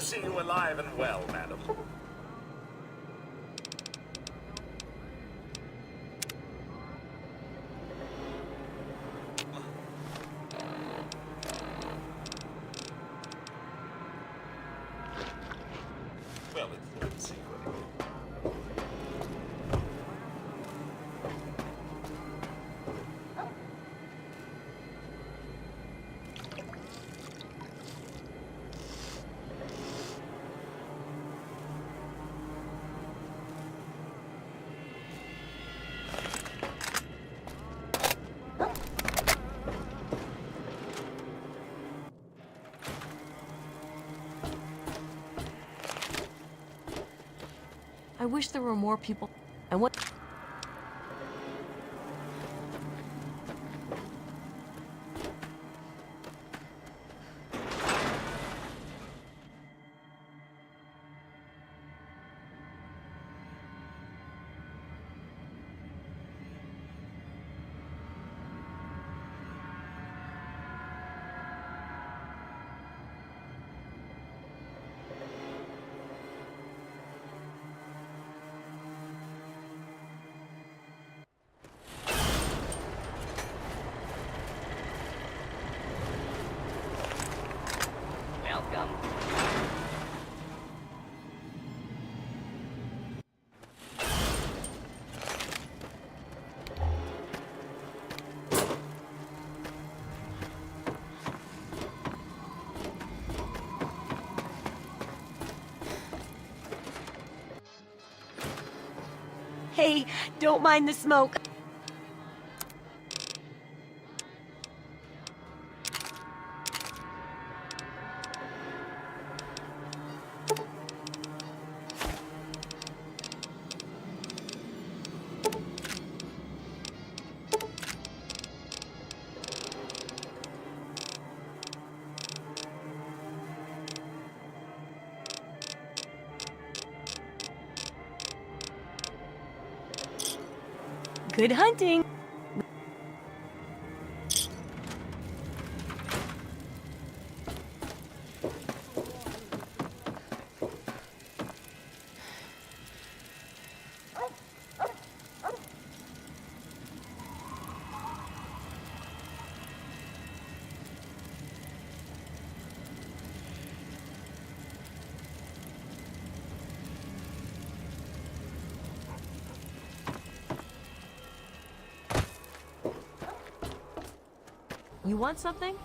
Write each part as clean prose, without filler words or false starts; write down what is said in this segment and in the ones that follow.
see you alive and well, madam. Well, it's good to see you anyway. I wish there were more people. I want. Welcome. Hey, don't mind the smoke. Good hunting. You want something?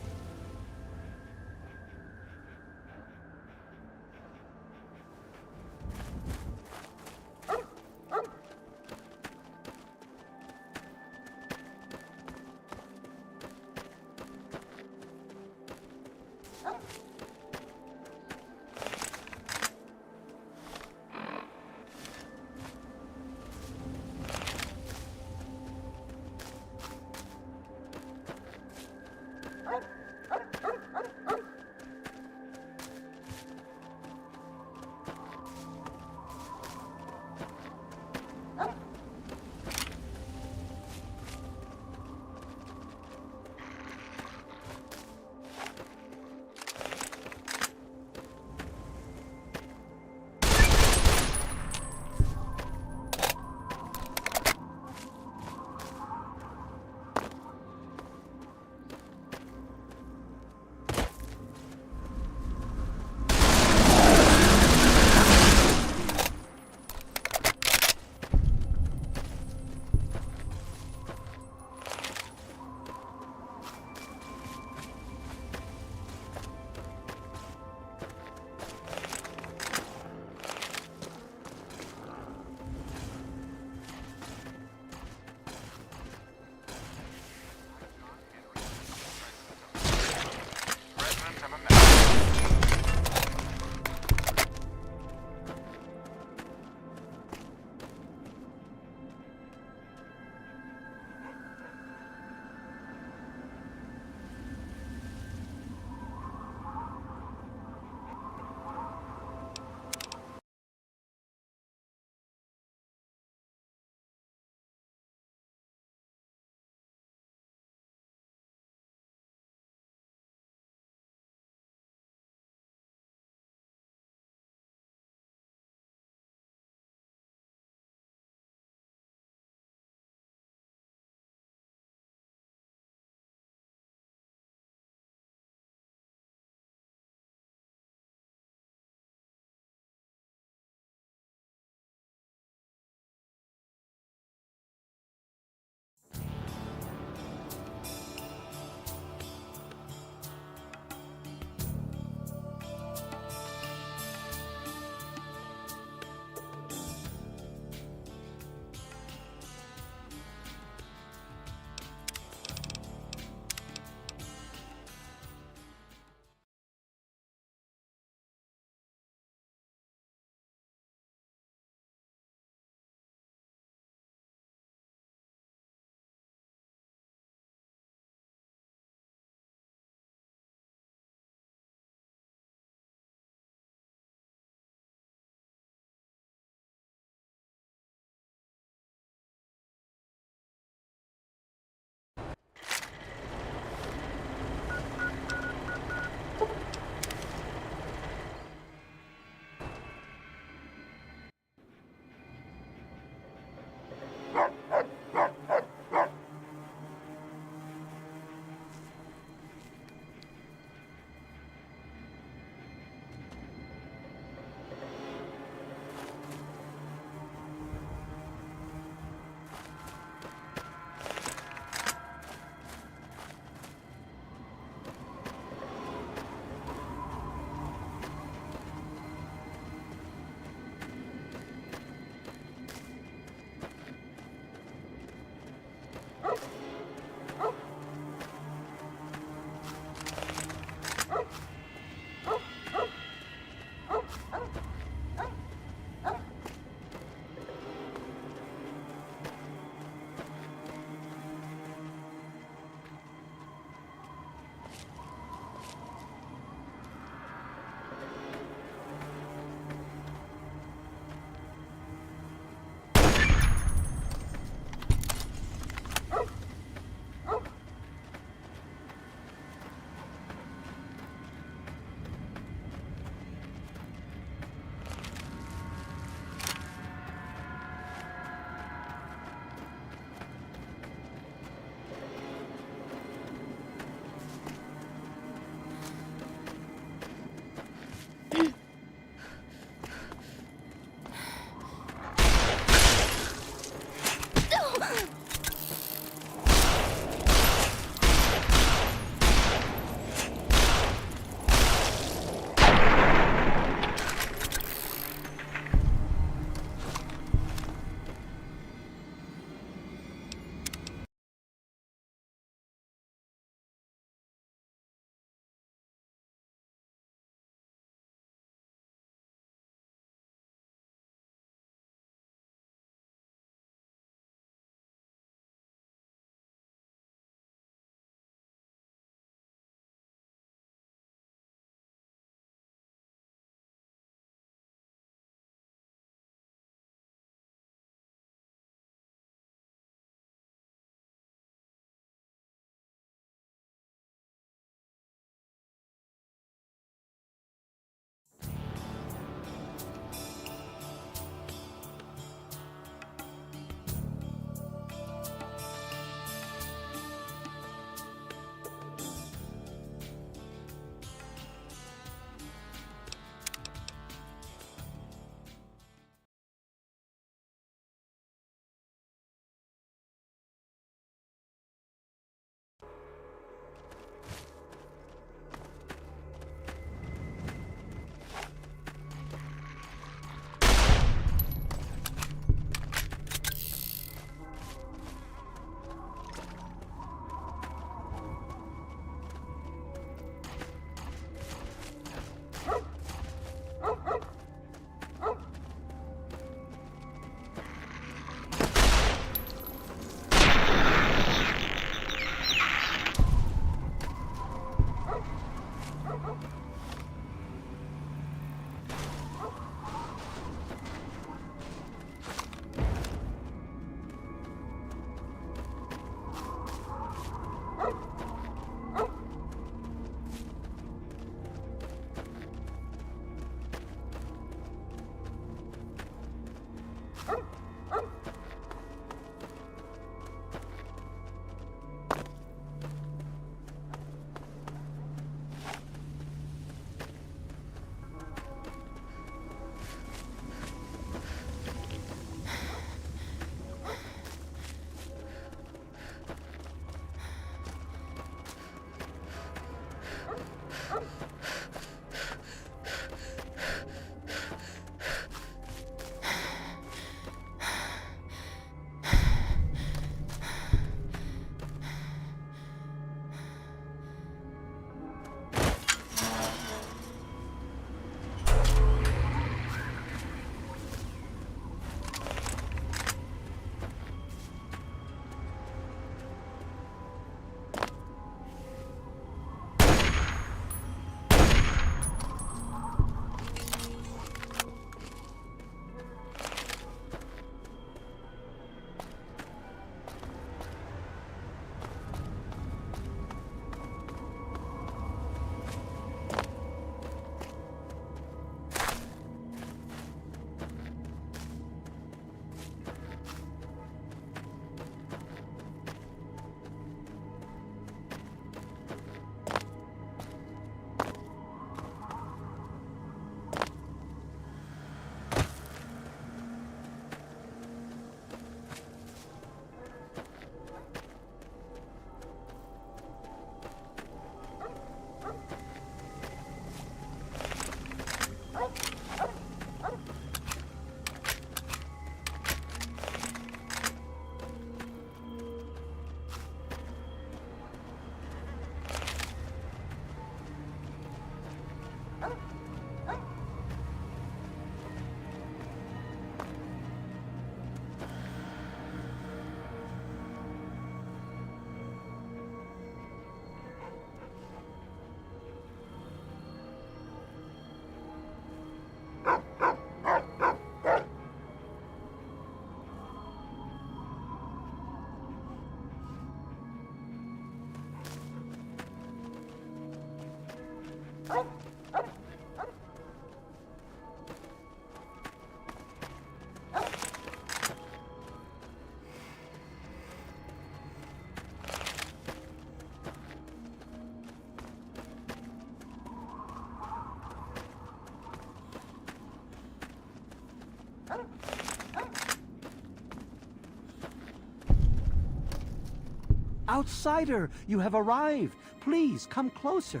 Outsider, you have arrived. Please, come closer.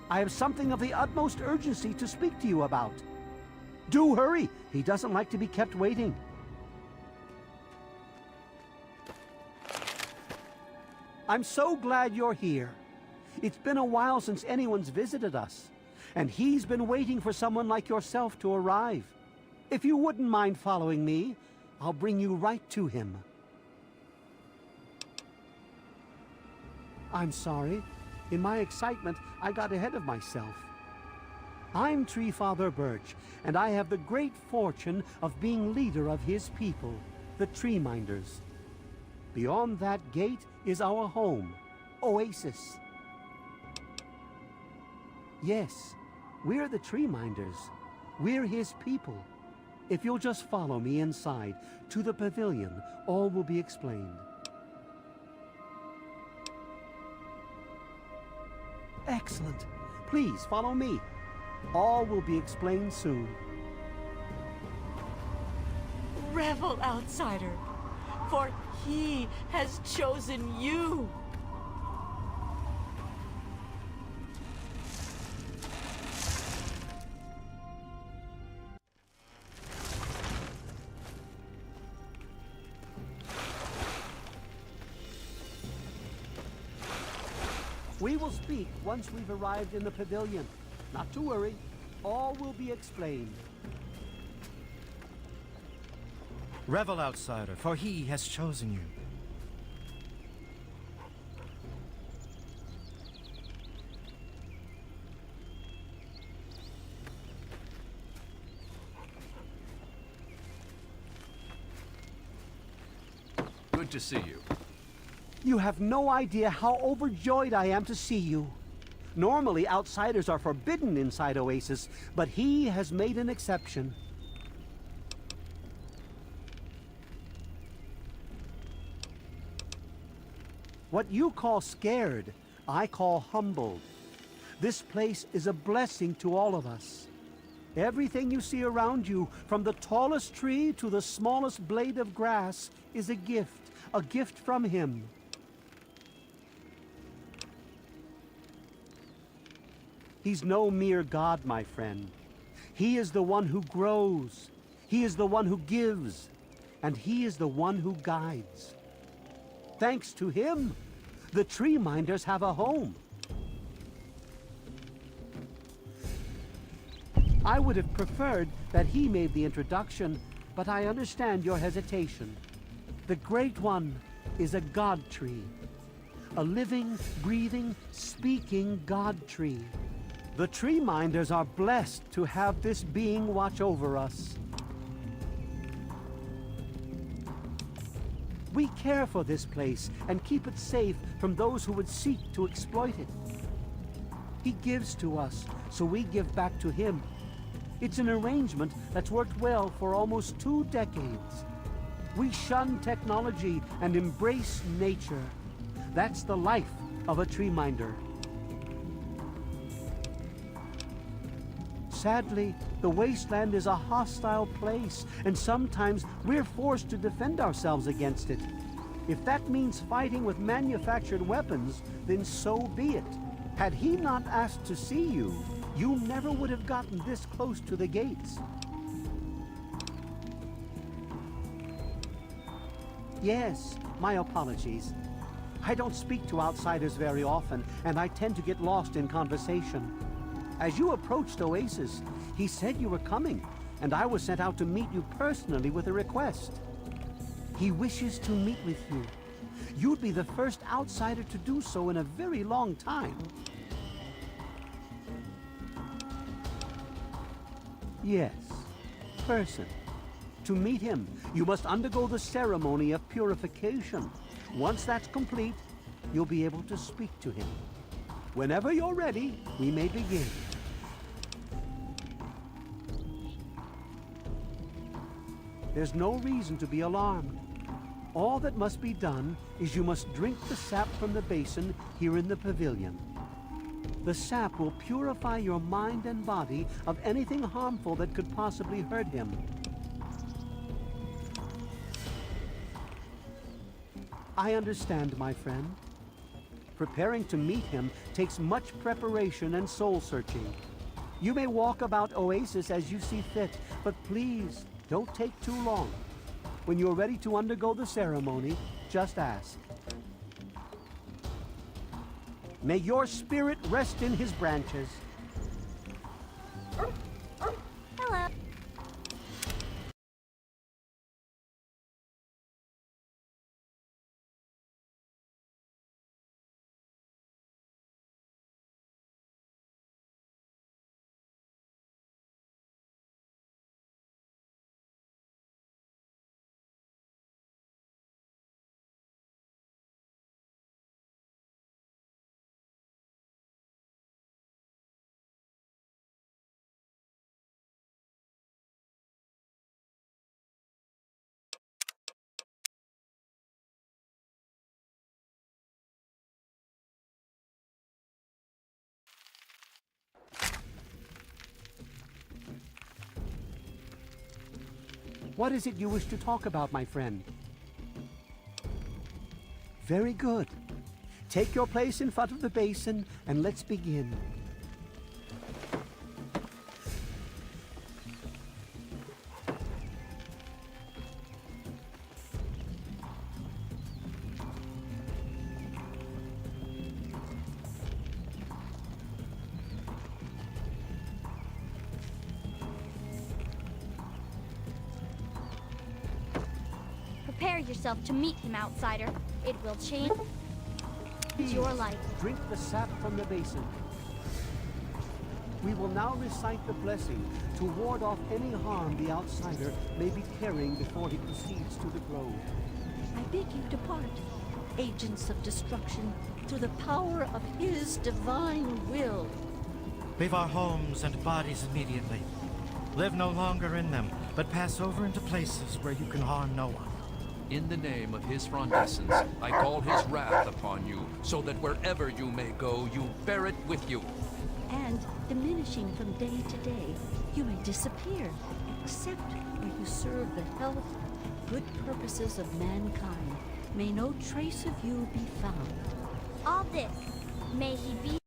I have something of the utmost urgency to speak to you about. Do hurry. He doesn't like to be kept waiting. I'm so glad you're here. It's been a while since anyone's visited us, and he's been waiting for someone like yourself to arrive. If you wouldn't mind following me, I'll bring you right to him. I'm sorry. In my excitement, I got ahead of myself. I'm Tree Father Birch, and I have the great fortune of being leader of his people, the Tree Minders. Beyond that gate is our home, Oasis. Yes, we're the Tree Minders. We're his people. If you'll just follow me inside, to the pavilion, all will be explained. Excellent. Please follow me. All will be explained soon. Revel, outsider, for he has chosen you. We will speak once we've arrived in the pavilion. Not to worry. All will be explained. Revel, outsider, for he has chosen you. Good to see you. You have no idea how overjoyed I am to see you. Normally, outsiders are forbidden inside Oasis, but he has made an exception. What you call scared, I call humbled. This place is a blessing to all of us. Everything you see around you, from the tallest tree to the smallest blade of grass, is a gift from him. He's no mere god, my friend. He is the one who grows. He is the one who gives. And he is the one who guides. Thanks to him, the Tree Minders have a home. I would have preferred that he made the introduction, but I understand your hesitation. The Great One is a god tree. A living, breathing, speaking god tree. The Tree Minders are blessed to have this being watch over us. We care for this place and keep it safe from those who would seek to exploit it. He gives to us, so we give back to him. It's an arrangement that's worked well for almost 2 decades. We shun technology and embrace nature. That's the life of a Tree Minder. Sadly, the wasteland is a hostile place, and sometimes we're forced to defend ourselves against it. If that means fighting with manufactured weapons, then so be it. Had he not asked to see you, you never would have gotten this close to the gates. Yes, my apologies. I don't speak to outsiders very often, and I tend to get lost in conversation. As you approached Oasis, he said you were coming, and I was sent out to meet you personally with a request. He wishes to meet with you. You'd be the first outsider to do so in a very long time. Yes, person. To meet him, you must undergo the ceremony of purification. Once that's complete, you'll be able to speak to him. Whenever you're ready, we may begin. There's no reason to be alarmed. All that must be done is you must drink the sap from the basin here in the pavilion. The sap will purify your mind and body of anything harmful that could possibly hurt him. I understand, my friend. Preparing to meet him takes much preparation and soul-searching. You may walk about Oasis as you see fit, but please, don't take too long. When you're ready to undergo the ceremony, just ask. May your spirit rest in his branches. Hello. What is it you wish to talk about, my friend? Very good. Take your place in front of the basin, and let's begin. Prepare yourself to meet him, outsider. It will change your life. Drink the sap from the basin. We will now recite the blessing to ward off any harm the outsider may be carrying before he proceeds to the grove. I bid you depart, agents of destruction, through the power of his divine will. Leave our homes and bodies immediately. Live no longer in them, but pass over into places where you can harm no one. In the name of his frondescence, I call his wrath upon you, so that wherever you may go, you bear it with you. And, diminishing from day to day, you may disappear, except where you serve the health, good purposes of mankind. May no trace of you be found. All this, may he be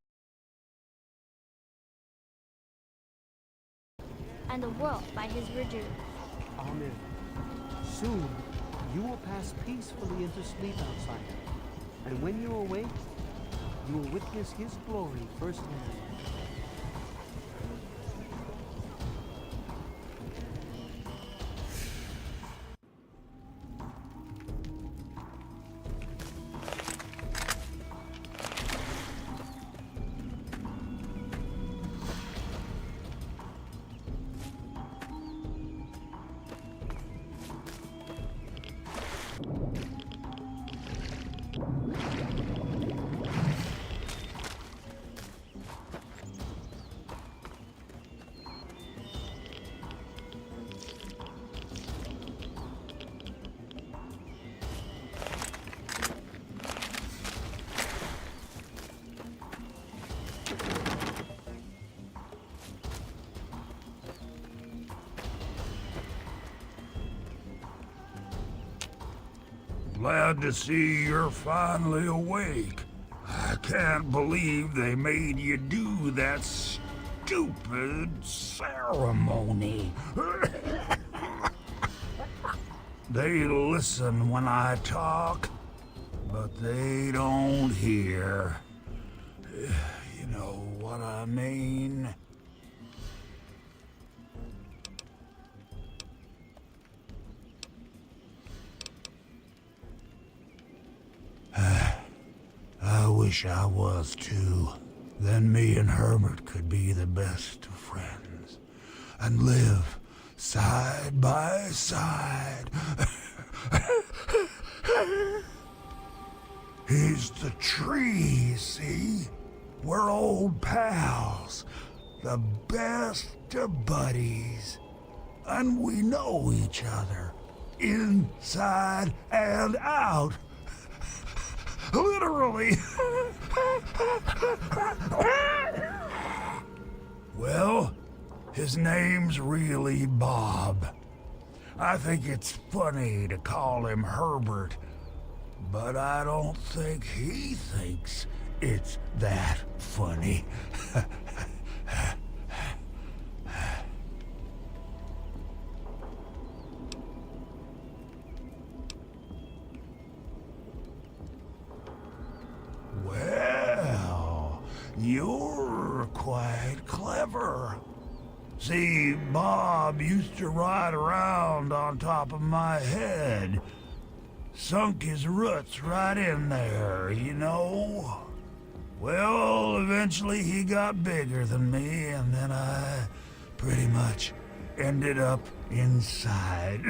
and the world by his redo. Amen. Soon, you will pass peacefully into sleep, outsider. And when you awake, you will witness his glory firsthand. Glad to see you're finally awake. I can't believe they made you do that stupid ceremony. They listen when I talk, but they don't hear. You know what I mean? I wish I was too. Then me and Herbert could be the best of friends and live side by side. He's the tree, see? We're old pals, the best of buddies. And we know each other, inside and out. Literally. Well, his name's really Bob. I think it's funny to call him Herbert, but I don't think he thinks It's that funny. Well, you're quite clever. See, Bob used to ride around on top of my head. Sunk his roots right in there, you know? Well, eventually he got bigger than me, and then I pretty much ended up inside.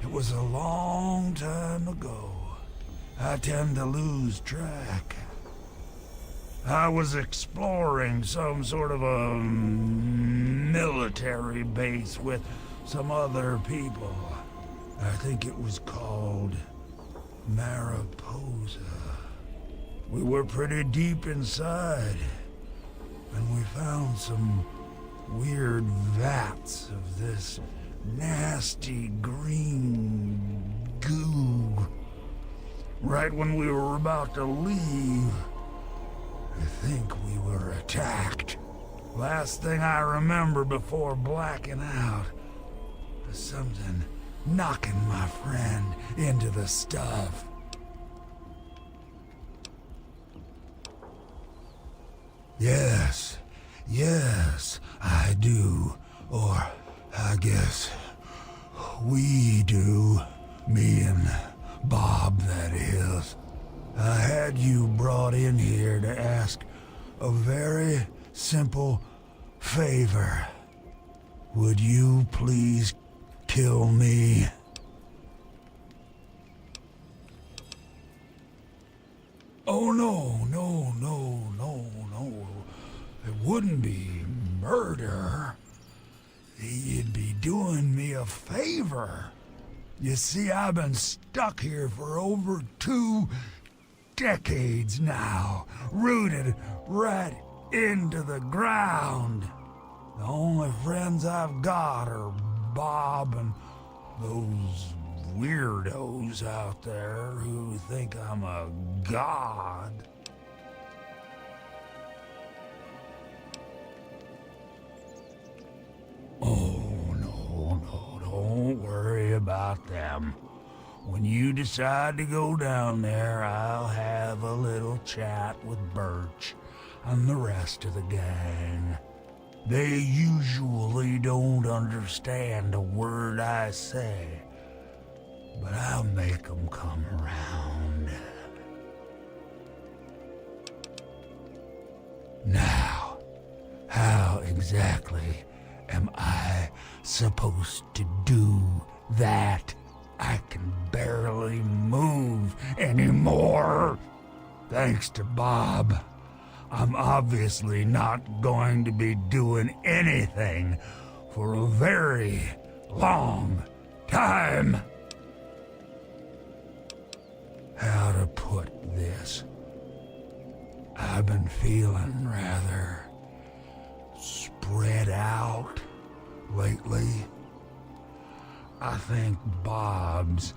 It was a long time ago. I tend to lose track. I was exploring some sort of a military base with some other people. I think it was called Mariposa. We were pretty deep inside, and we found some weird vats of this nasty green goo. Right when we were about to leave, I think we were attacked. Last thing I remember before blacking out was something knocking my friend into the stuff. Yes, I do. Or I guess we do. Me and Bob, that is. I had you brought in here to ask a very simple favor. Would you please kill me? Oh, no. It wouldn't be murder. You'd be doing me a favor. You see, I've been stuck here for over 2 decades now, rooted right into the ground. The only friends I've got are Bob and those weirdos out there who think I'm a god. Oh, no, don't worry about them. When you decide to go down there, I'll have a little chat with Birch and the rest of the gang. They usually don't understand a word I say, but I'll make them come around. Now, how exactly am I supposed to do that? I can barely move anymore. Thanks to Bob, I'm obviously not going to be doing anything for a very long time. How to put this? I've been feeling rather spread out lately. I think Bob's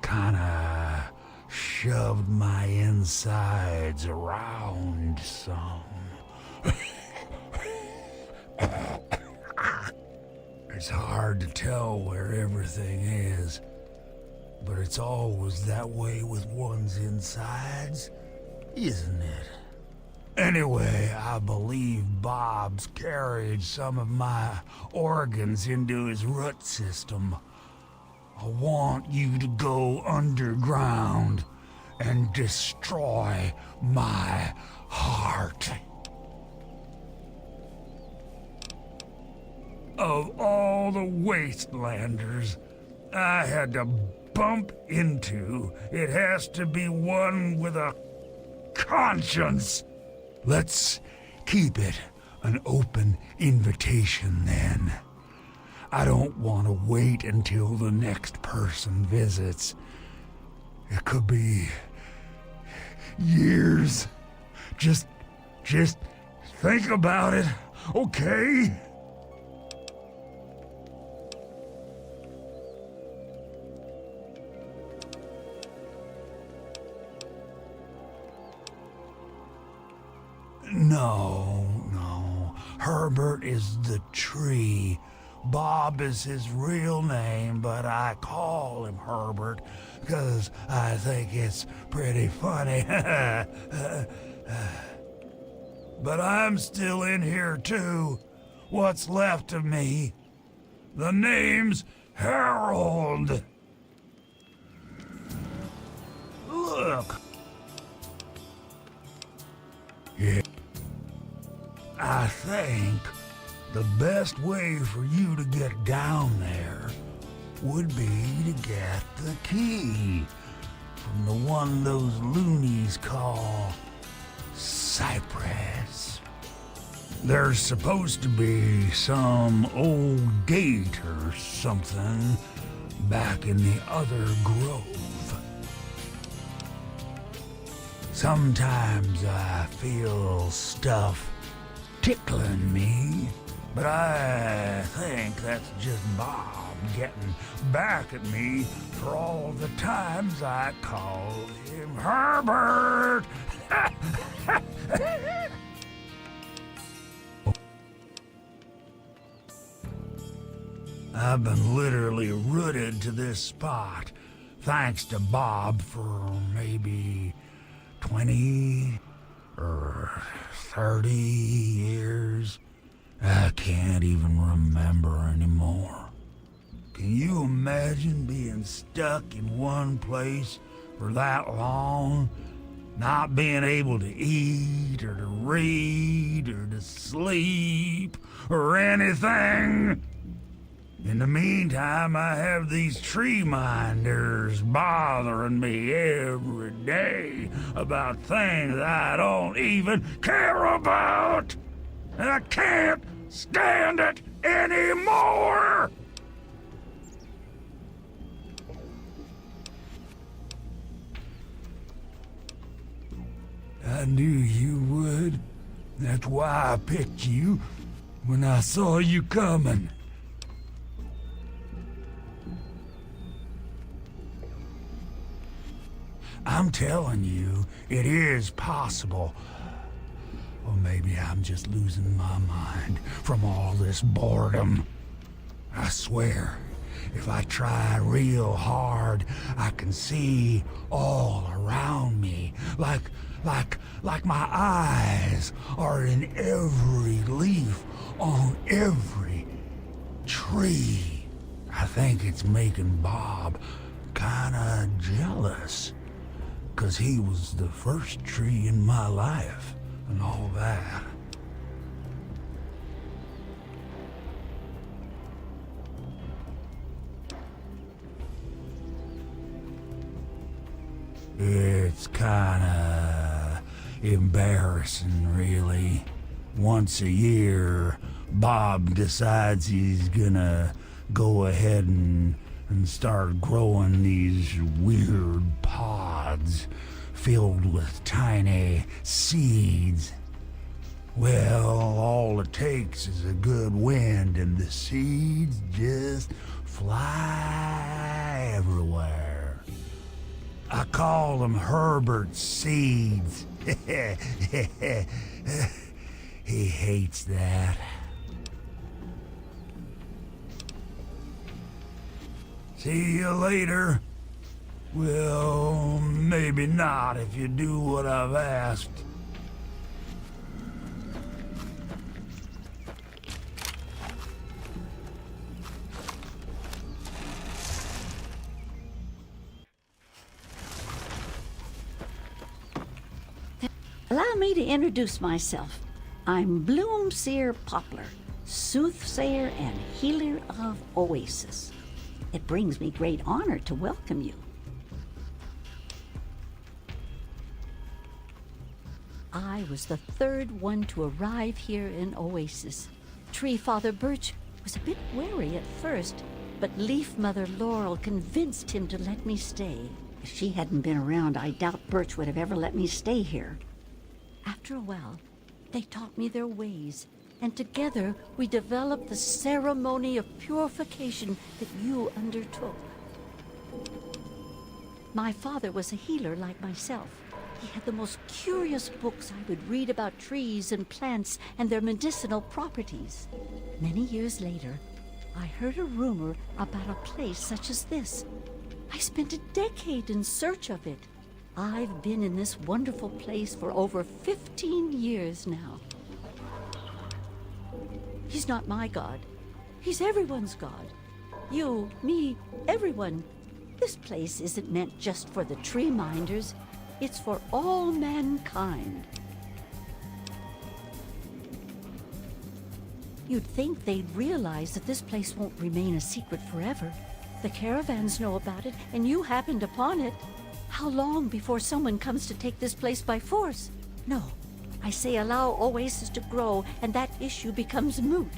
kinda shoved my insides around some. It's hard to tell where everything is, but it's always that way with one's insides, isn't it? Anyway, I believe Bob's carried some of my organs into his root system. I want you to go underground and destroy my heart. Of all the wastelanders I had to bump into, it has to be one with a conscience. Let's keep it an open invitation then. I don't want to wait until the next person visits. It could be years. Just think about it, okay? No. Herbert is the tree. Bob is his real name, but I call him Herbert because I think it's pretty funny. But I'm still in here too. What's left of me? The name's Harold. Look. Yeah. I think the best way for you to get down there would be to get the key from the one those loonies call Cypress. There's supposed to be some old gate or something back in the other grove. Sometimes I feel stuff tickling me, but I think that's just Bob getting back at me for all the times I called him Herbert. I've been literally rooted to this spot, thanks to Bob, for maybe 20 or 30 years. I can't even remember anymore. Can you imagine being stuck in one place for that long? Not being able to eat, or to read, or to sleep, or anything? In the meantime, I have these tree minders bothering me every day about things I don't even care about. And I can't stand it anymore! I knew you would. That's why I picked you when I saw you coming. I'm telling you, it is possible. Or maybe I'm just losing my mind from all this boredom. I swear, if I try real hard, I can see all around me. Like my eyes are in every leaf on every tree. I think it's making Bob kinda jealous. 'Cause he was the first tree in my life, and all that. It's kinda embarrassing, really. Once a year, Bob decides he's gonna go ahead and start growing these weird pods filled with tiny seeds. Well, all it takes is a good wind and the seeds just fly everywhere. I call them Herbert's seeds. He hates that. See you later. Well, maybe not if you do what I've asked. Allow me to introduce myself. I'm Bloomseer Poplar, soothsayer and healer of Oasis. It brings me great honor to welcome you. I was the third one to arrive here in Oasis. Tree Father Birch was a bit wary at first, but Leaf Mother Laurel convinced him to let me stay. If she hadn't been around, I doubt Birch would have ever let me stay here. After a while, they taught me their ways, and together we developed the ceremony of purification that you undertook. My father was a healer like myself. He had the most curious books I would read about trees and plants and their medicinal properties. Many years later, I heard a rumor about a place such as this. I spent a decade in search of it. I've been in this wonderful place for over 15 years now. He's not my god. He's everyone's god. You, me, everyone. This place isn't meant just for the tree minders. It's for all mankind. You'd think they'd realize that this place won't remain a secret forever. The caravans know about it, and you happened upon it. How long before someone comes to take this place by force? No, I say allow Oasis to grow, and that issue becomes moot.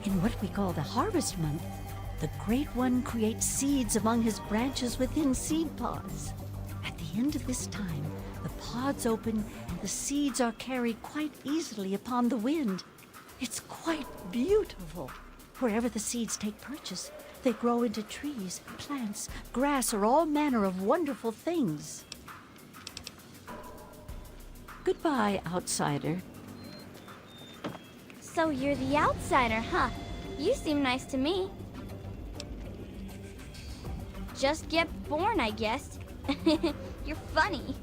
In what we call the Harvest Month, the Great One creates seeds among his branches within seed pods. At the end of this time, the pods open and the seeds are carried quite easily upon the wind. It's quite beautiful. Wherever the seeds take purchase, they grow into trees, plants, grass, or all manner of wonderful things. Goodbye, outsider. So you're the outsider, huh? You seem nice to me. Just get born, I guess. You're funny.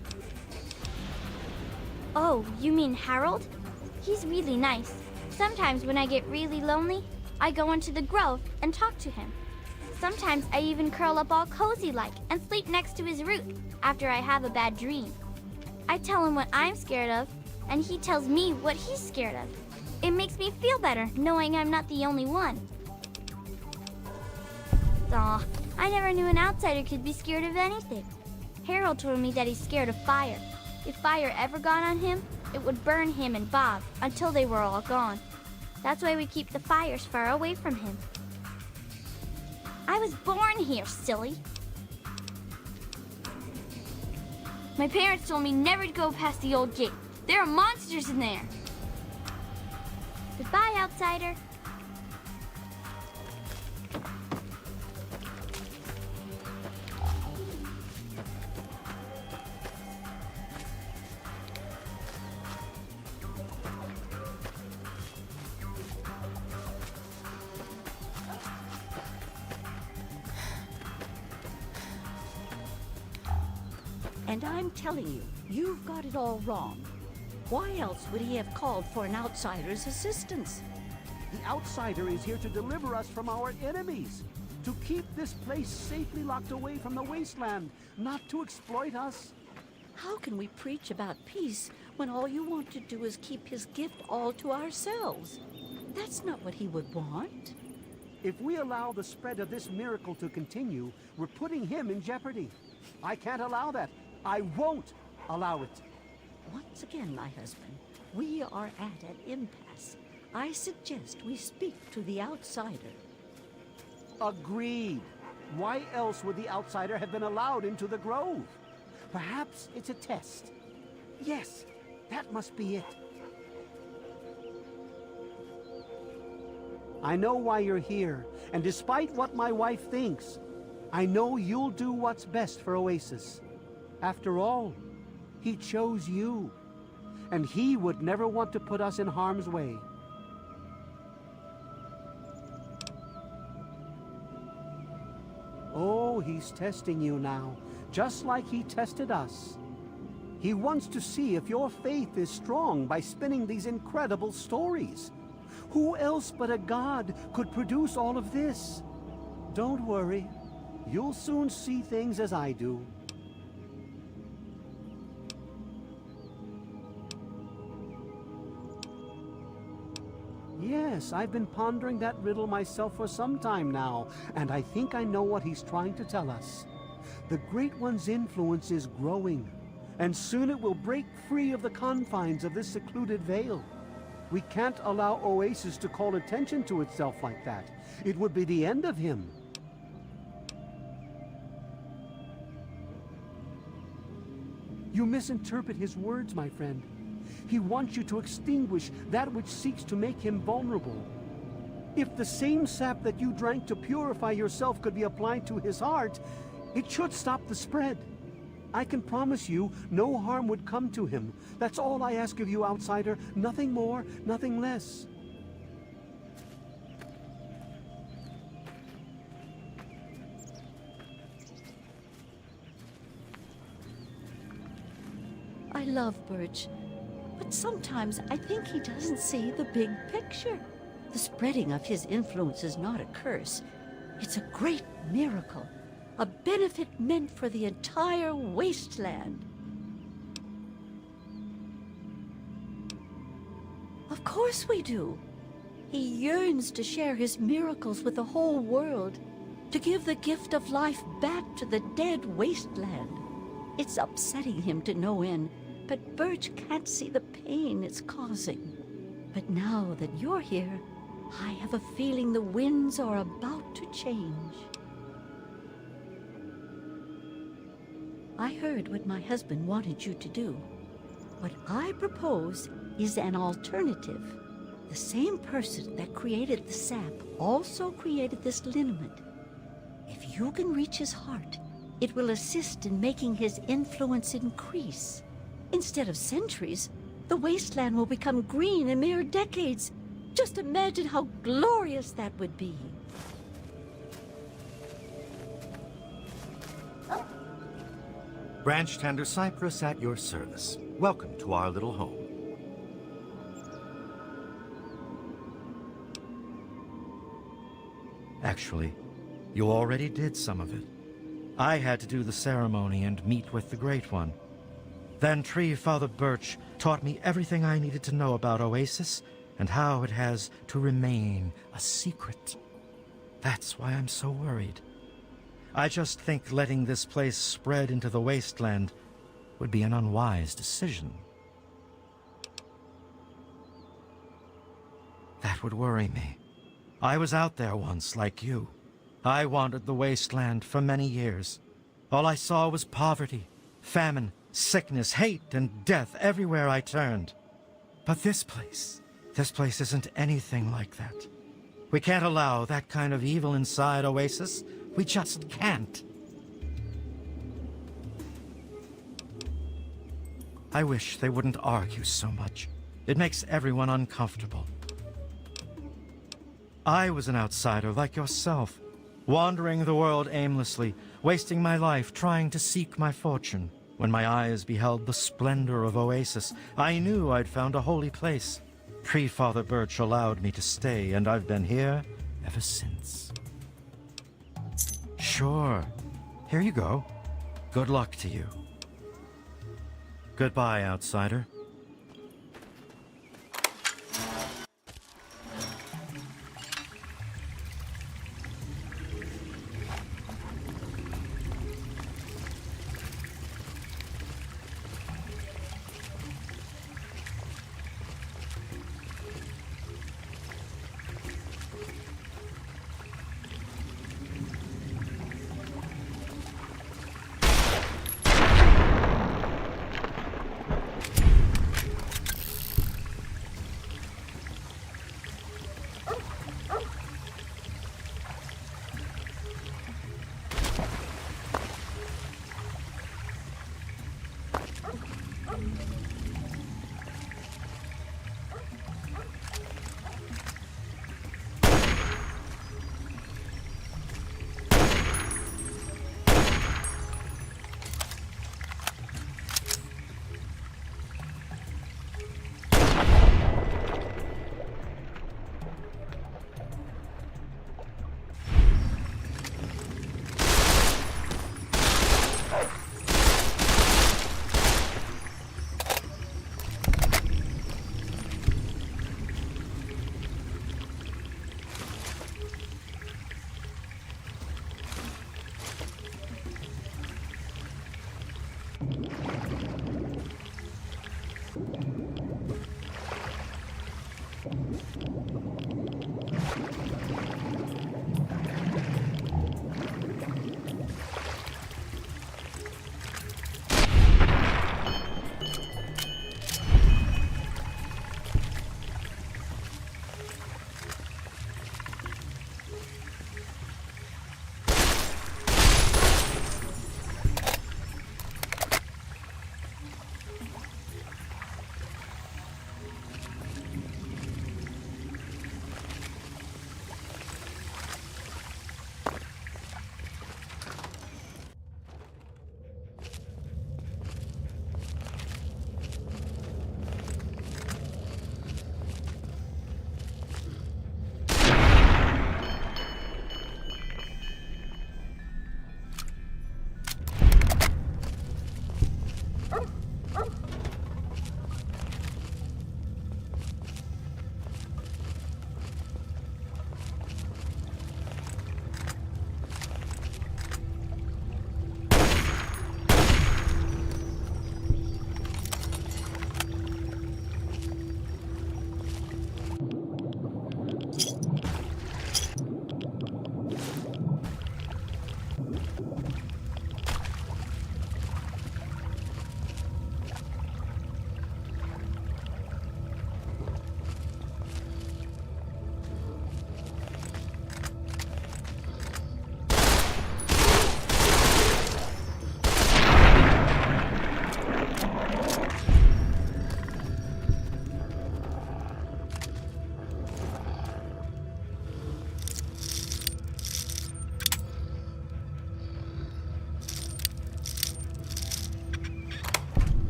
Oh, you mean Harold? He's really nice. Sometimes when I get really lonely, I go into the grove and talk to him. Sometimes I even curl up all cozy-like and sleep next to his root after I have a bad dream. I tell him what I'm scared of, and he tells me what he's scared of. It makes me feel better knowing I'm not the only one. Aw, I never knew an outsider could be scared of anything. Harold told me that he's scared of fire. If fire ever got on him, it would burn him and Bob until they were all gone. That's why we keep the fires far away from him. I was born here, silly. My parents told me never to go past the old gate. There are monsters in there. Goodbye, outsider. And I'm telling you, you've got it all wrong. Why else would he have called for an outsider's assistance? The outsider is here to deliver us from our enemies, to keep this place safely locked away from the wasteland, not to exploit us. How can we preach about peace when all you want to do is keep his gift all to ourselves? That's not what he would want. If we allow the spread of this miracle to continue, we're putting him in jeopardy. I can't allow that. I won't allow it. Once again, my husband, we are at an impasse. I suggest we speak to the outsider. Agreed. Why else would the outsider have been allowed into the grove? Perhaps it's a test. Yes, that must be it. I know why you're here, and despite what my wife thinks, I know you'll do what's best for Oasis. After all, he chose you, and he would never want to put us in harm's way. Oh, he's testing you now, just like he tested us. He wants to see if your faith is strong by spinning these incredible stories. Who else but a god could produce all of this? Don't worry. You'll soon see things as I do. Yes, I've been pondering that riddle myself for some time now, and I think I know what he's trying to tell us. The Great One's influence is growing, and soon it will break free of the confines of this secluded vale. We can't allow Oasis to call attention to itself like that. It would be the end of him. You misinterpret his words, my friend. He wants you to extinguish that which seeks to make him vulnerable. If the same sap that you drank to purify yourself could be applied to his heart, it should stop the spread. I can promise you no harm would come to him. That's all I ask of you, outsider. Nothing more, nothing less. I love Birch, but sometimes I think he doesn't see the big picture. The spreading of his influence is not a curse. It's a great miracle, a benefit meant for the entire wasteland. Of course we do. He yearns to share his miracles with the whole world, to give the gift of life back to the dead wasteland. It's upsetting him to no end, but Birch can't see the pain it's causing. But now that you're here, I have a feeling the winds are about to change. I heard what my husband wanted you to do. What I propose is an alternative. The same person that created the sap also created this liniment. If you can reach his heart, it will assist in making his influence increase. Instead of centuries, the wasteland will become green in mere decades. Just imagine how glorious that would be. Branch Tender Cypress at your service. Welcome to our little home. Actually, you already did some of it. I had to do the ceremony and meet with the Great One. Then Tree Father Birch taught me everything I needed to know about Oasis and how it has to remain a secret. That's why I'm so worried. I just think letting this place spread into the wasteland would be an unwise decision. That would worry me. I was out there once, like you. I wandered the wasteland for many years. All I saw was poverty, famine, sickness, hate, and death everywhere I turned. But this place isn't anything like that. We can't allow that kind of evil inside Oasis. We just can't. I wish they wouldn't argue so much. It makes everyone uncomfortable. I was an outsider like yourself, wandering the world aimlessly, wasting my life trying to seek my fortune. When my eyes beheld the splendor of Oasis, I knew I'd found a holy place. Tree Father Birch allowed me to stay, and I've been here ever since. Sure. Here you go. Good luck to you. Goodbye, outsider.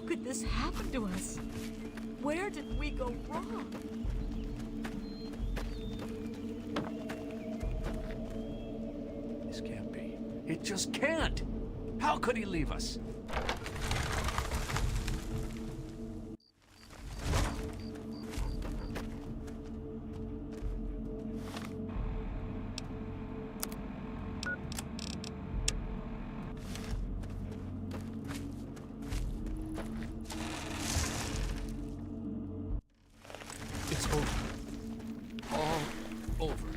could this happen to us? Where did we go wrong? This can't be. It just can't! How could he leave us? It's over. All over.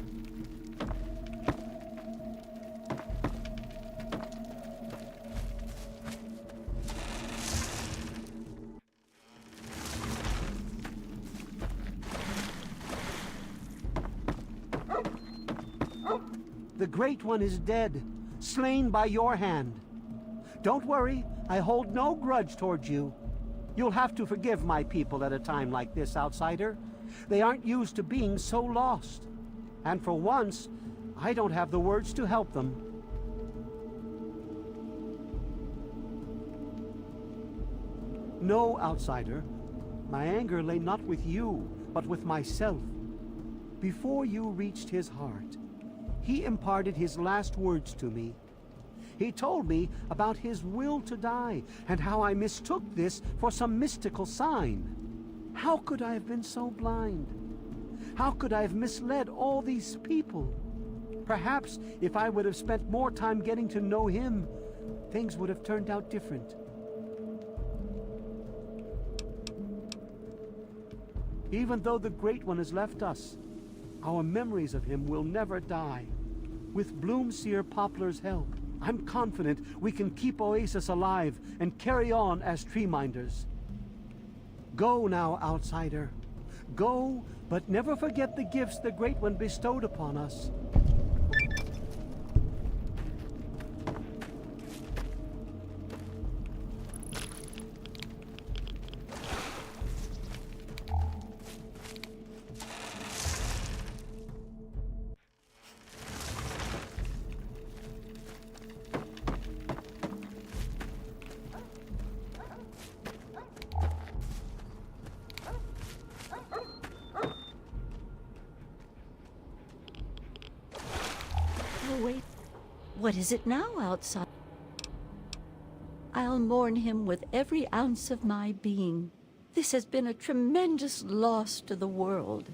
The Great One is dead, slain by your hand. Don't worry, I hold no grudge towards you. You'll have to forgive my people at a time like this, outsider. They aren't used to being so lost. And for once, I don't have the words to help them. No, outsider. My anger lay not with you, but with myself. Before you reached his heart, he imparted his last words to me. He told me about his will to die, and how I mistook this for some mystical sign. How could I have been so blind? How could I have misled all these people? Perhaps if I would have spent more time getting to know him, things would have turned out different. Even though the Great One has left us, our memories of him will never die. With Bloomseer Poplar's help, I'm confident we can keep Oasis alive and carry on as Treeminders. Go now, outsider. Go, but never forget the gifts the Great One bestowed upon us. Oh, wait. What is it now outside? I'll mourn him with every ounce of my being. This has been a tremendous loss to the world.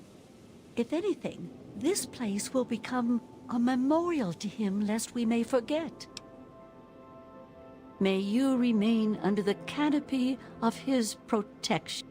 If anything, this place will become a memorial to him, lest we may forget. May you remain under the canopy of his protection.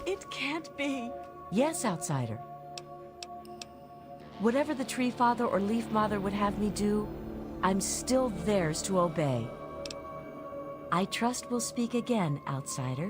It can't be. Yes, outsider. Whatever the Tree Father or Leaf Mother would have me do, I'm still theirs to obey. I trust we'll speak again, outsider.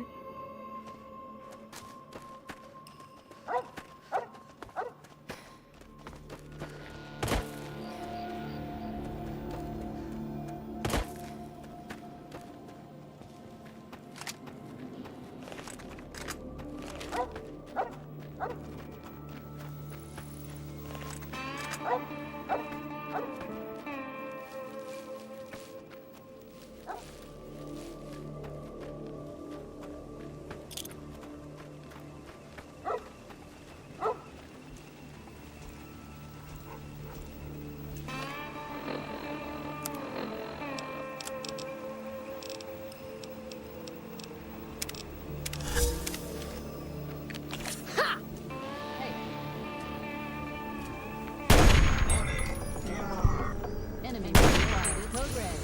Enemy provided. Code red.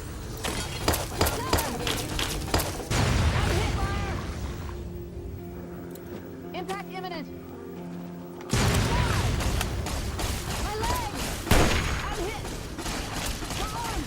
Impact imminent. My leg! I'm hit! Come on!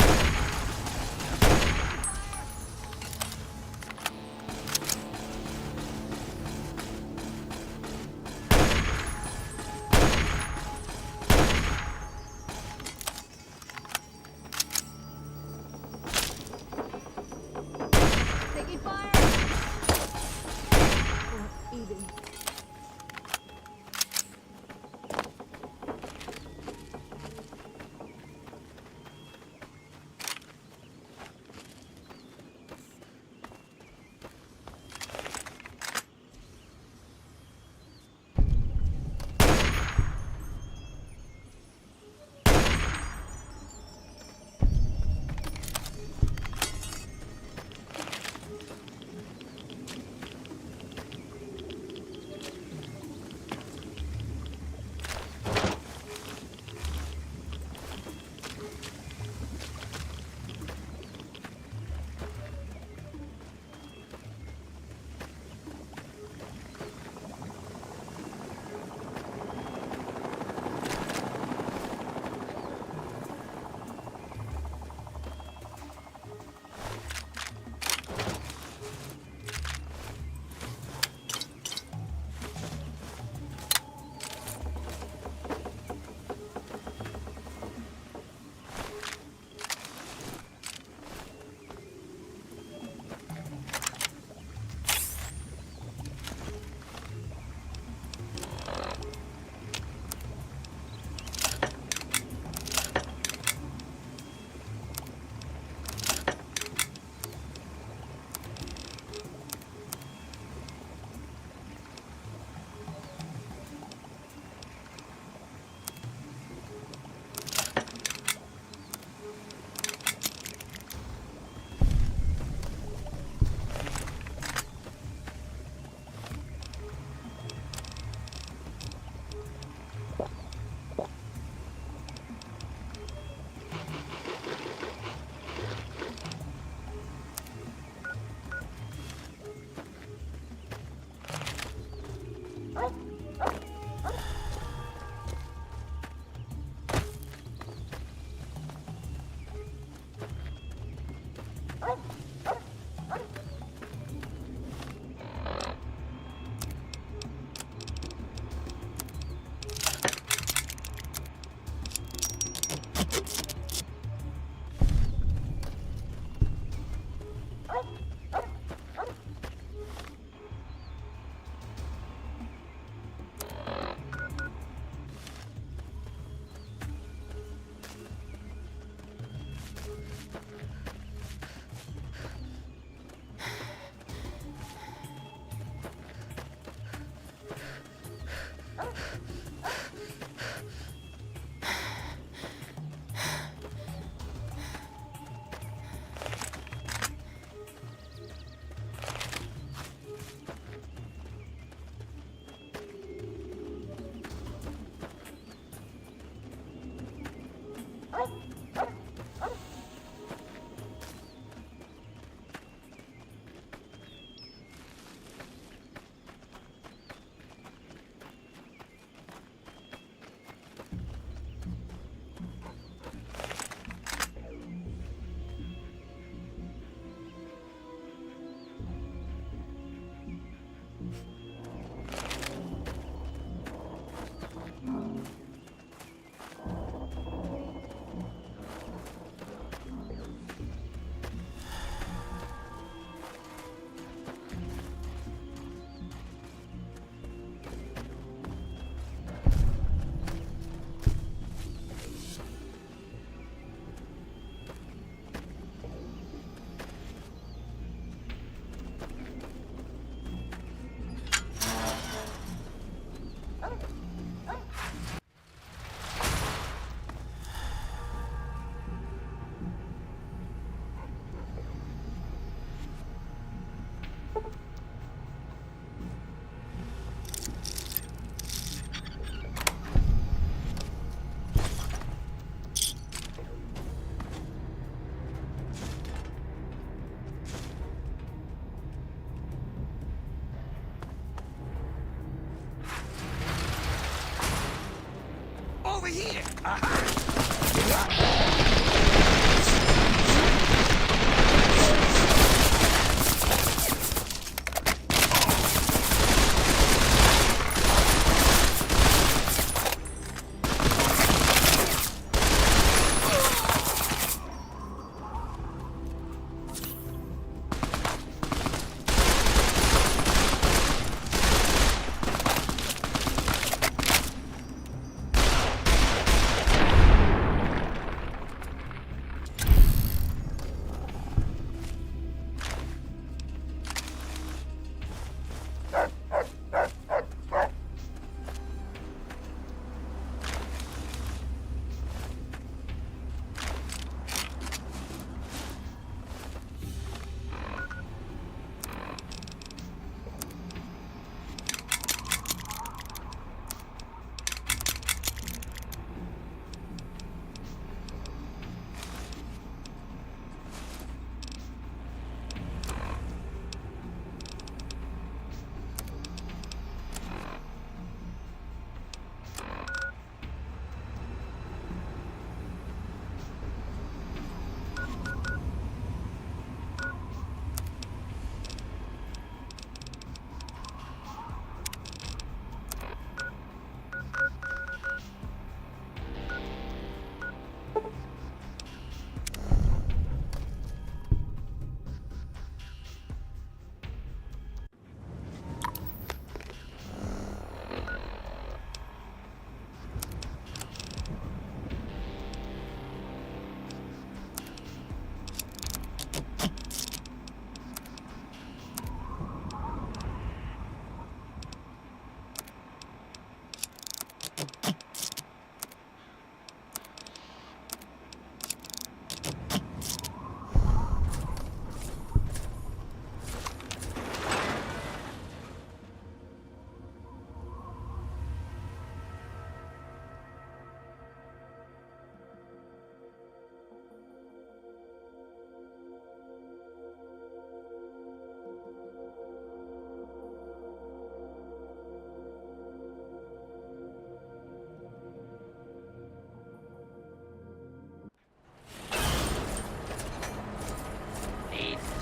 over here.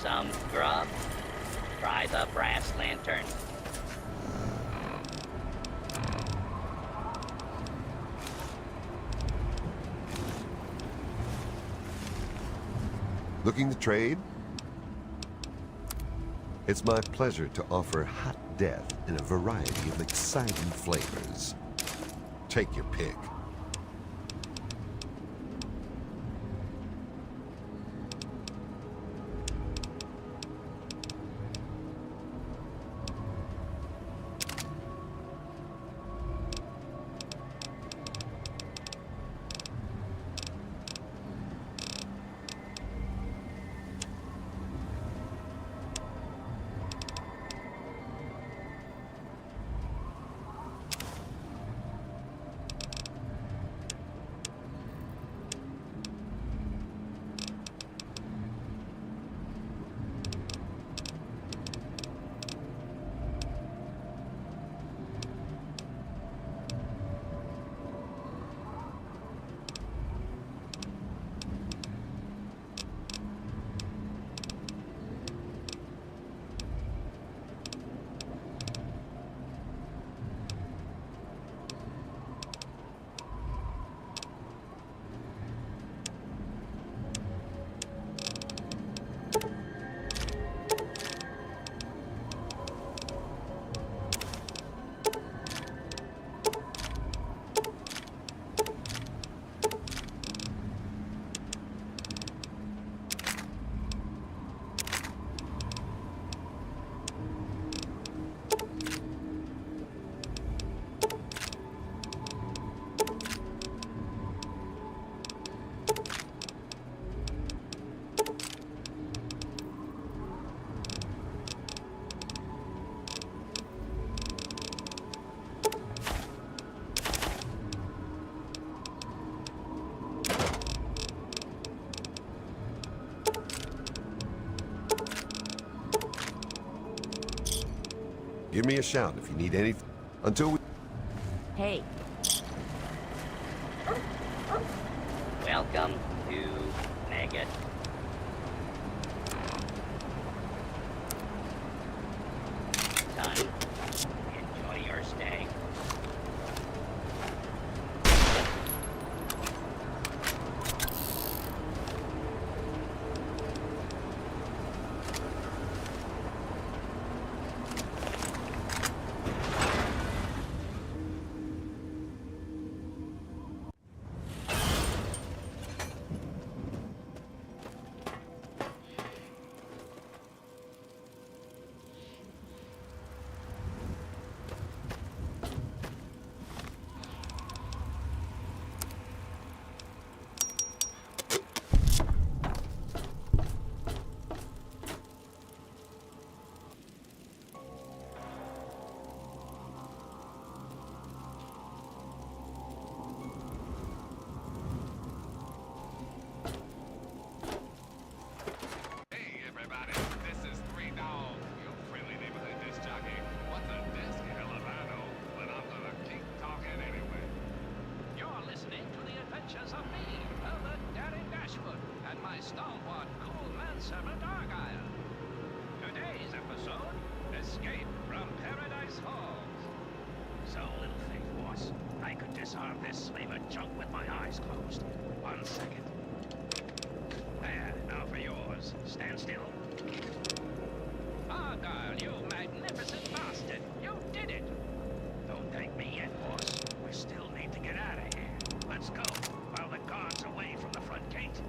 Some grub? Try the brass lantern. Looking to trade? It's my pleasure to offer hot death in a variety of exciting flavors. Take your pick. Give me a shout if you need anything. Until we... Hey, stalwart, cool manservant Argyle. Today's episode, Escape from Paradise Halls. So, little thing, boss, I could disarm this slaver junk with my eyes closed. 1 second. There, now for yours. Stand still. Argyle, you magnificent bastard! You did it! Don't thank me yet, boss. We still need to get out of here. Let's go, while the guard's away from the front gate.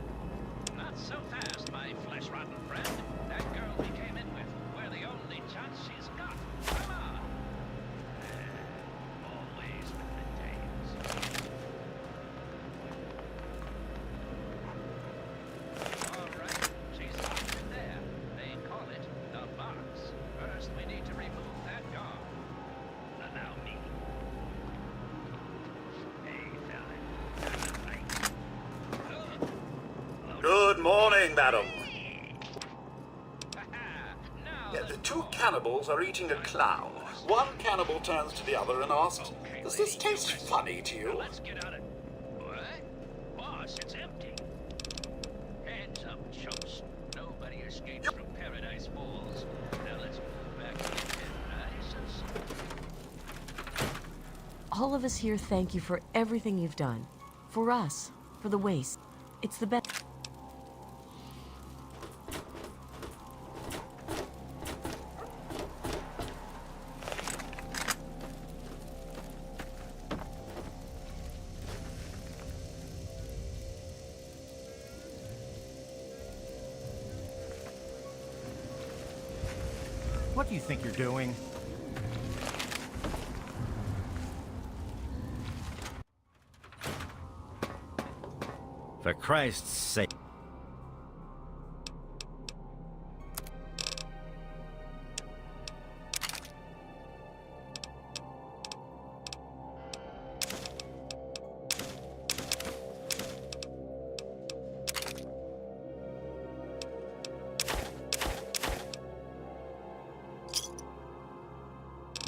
Not so fast, my flesh-rotten friend. That girl we came in with, we're the only chance she's got. Come on! Always with the tales. All right, she's locked in there. They call it the box. First, we need to remove that guard. Allow me. Hey, fella. Good morning, madam. Yeah, the two cannibals are eating a clown. One cannibal turns to the other and asks, "Does this taste funny to you?" Let's get out of... What? Boss, it's empty. Hands up, chumps. Nobody escapes from Paradise Falls. Now let's move back to Paradise and see. All of us here thank you for everything you've done. For us, for the waste. It's the best. What do you think you're doing? For Christ's sake.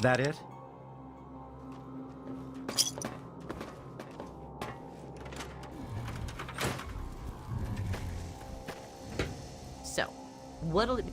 That it? So, what'll it be?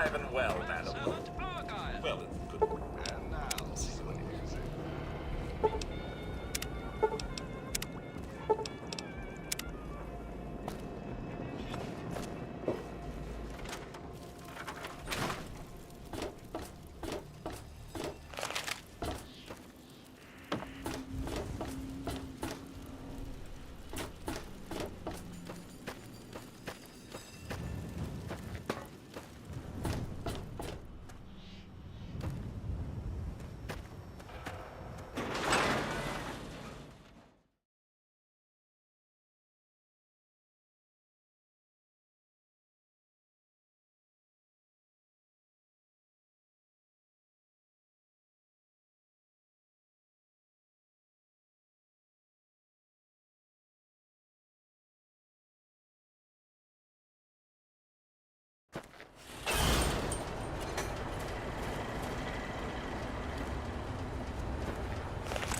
alive and well, madam. Well, good. And now, see what you say.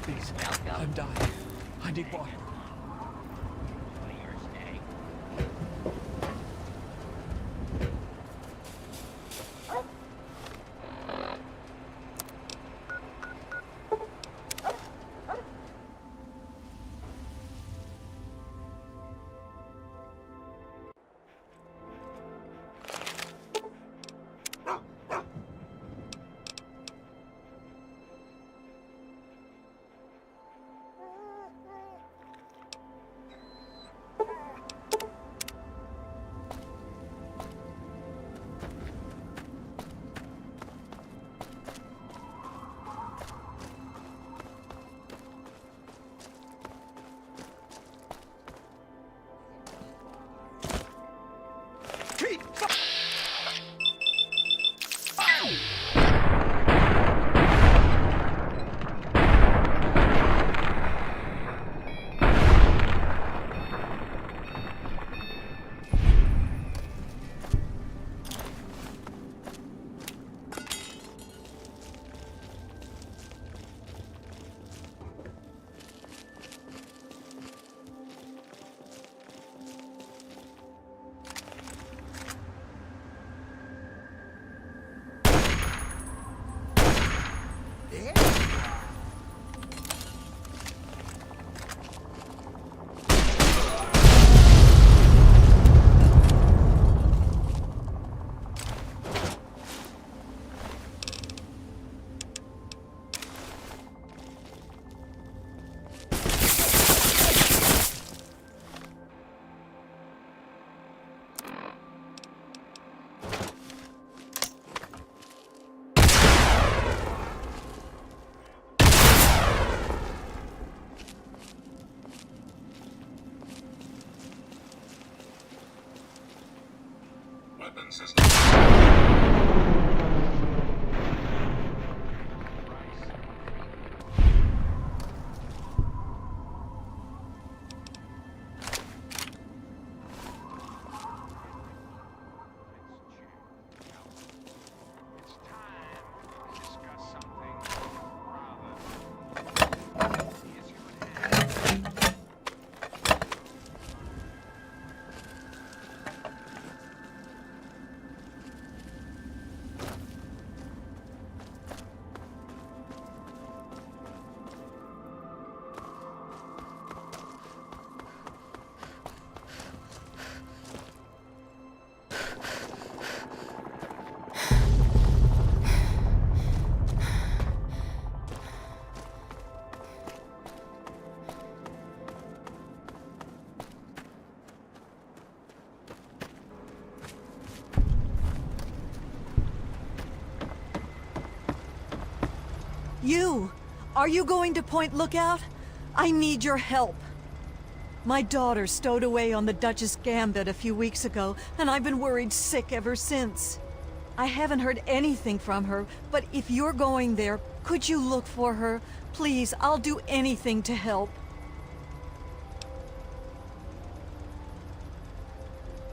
Please, I'm dying. I need water. Weapon system. You! Are you going to Point Lookout? I need your help. My daughter stowed away on the Duchess Gambit a few weeks ago, and I've been worried sick ever since. I haven't heard anything from her, but if you're going there, could you look for her? Please, I'll do anything to help.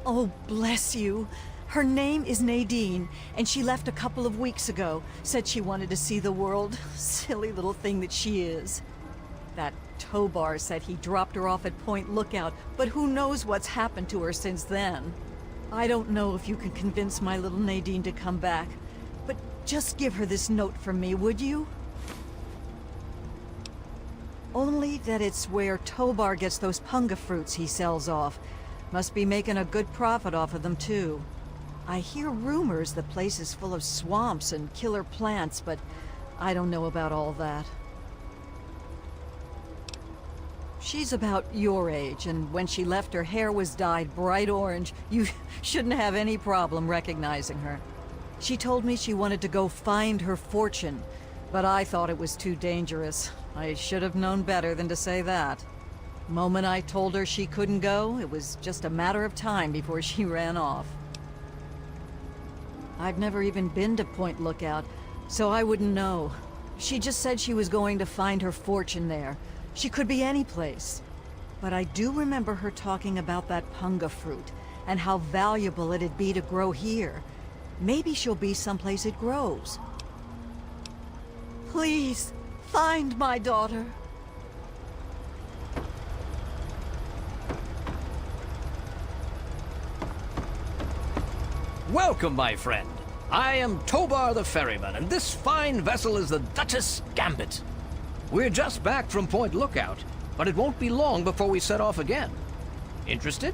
Oh, bless you. Her name is Nadine, and she left a couple of weeks ago. Said she wanted to see the world. Silly little thing that she is. That Tobar said he dropped her off at Point Lookout, but who knows what's happened to her since then. I don't know if you can convince my little Nadine to come back, but just give her this note from me, would you? Only that it's where Tobar gets those punga fruits he sells off. Must be making a good profit off of them, too. I hear rumors the place is full of swamps and killer plants, but I don't know about all that. She's about your age, and when she left, her hair was dyed bright orange. You shouldn't have any problem recognizing her. She told me she wanted to go find her fortune, but I thought it was too dangerous. I should have known better than to say that. Moment I told her she couldn't go, it was just a matter of time before she ran off. I've never even been to Point Lookout, so I wouldn't know. She just said she was going to find her fortune there. She could be any place. But I do remember her talking about that punga fruit, and how valuable it'd be to grow here. Maybe she'll be someplace it grows. Please, find my daughter. Welcome, my friend. I am Tobar the Ferryman, and this fine vessel is the Duchess Gambit. We're just back from Point Lookout, but it won't be long before we set off again. Interested?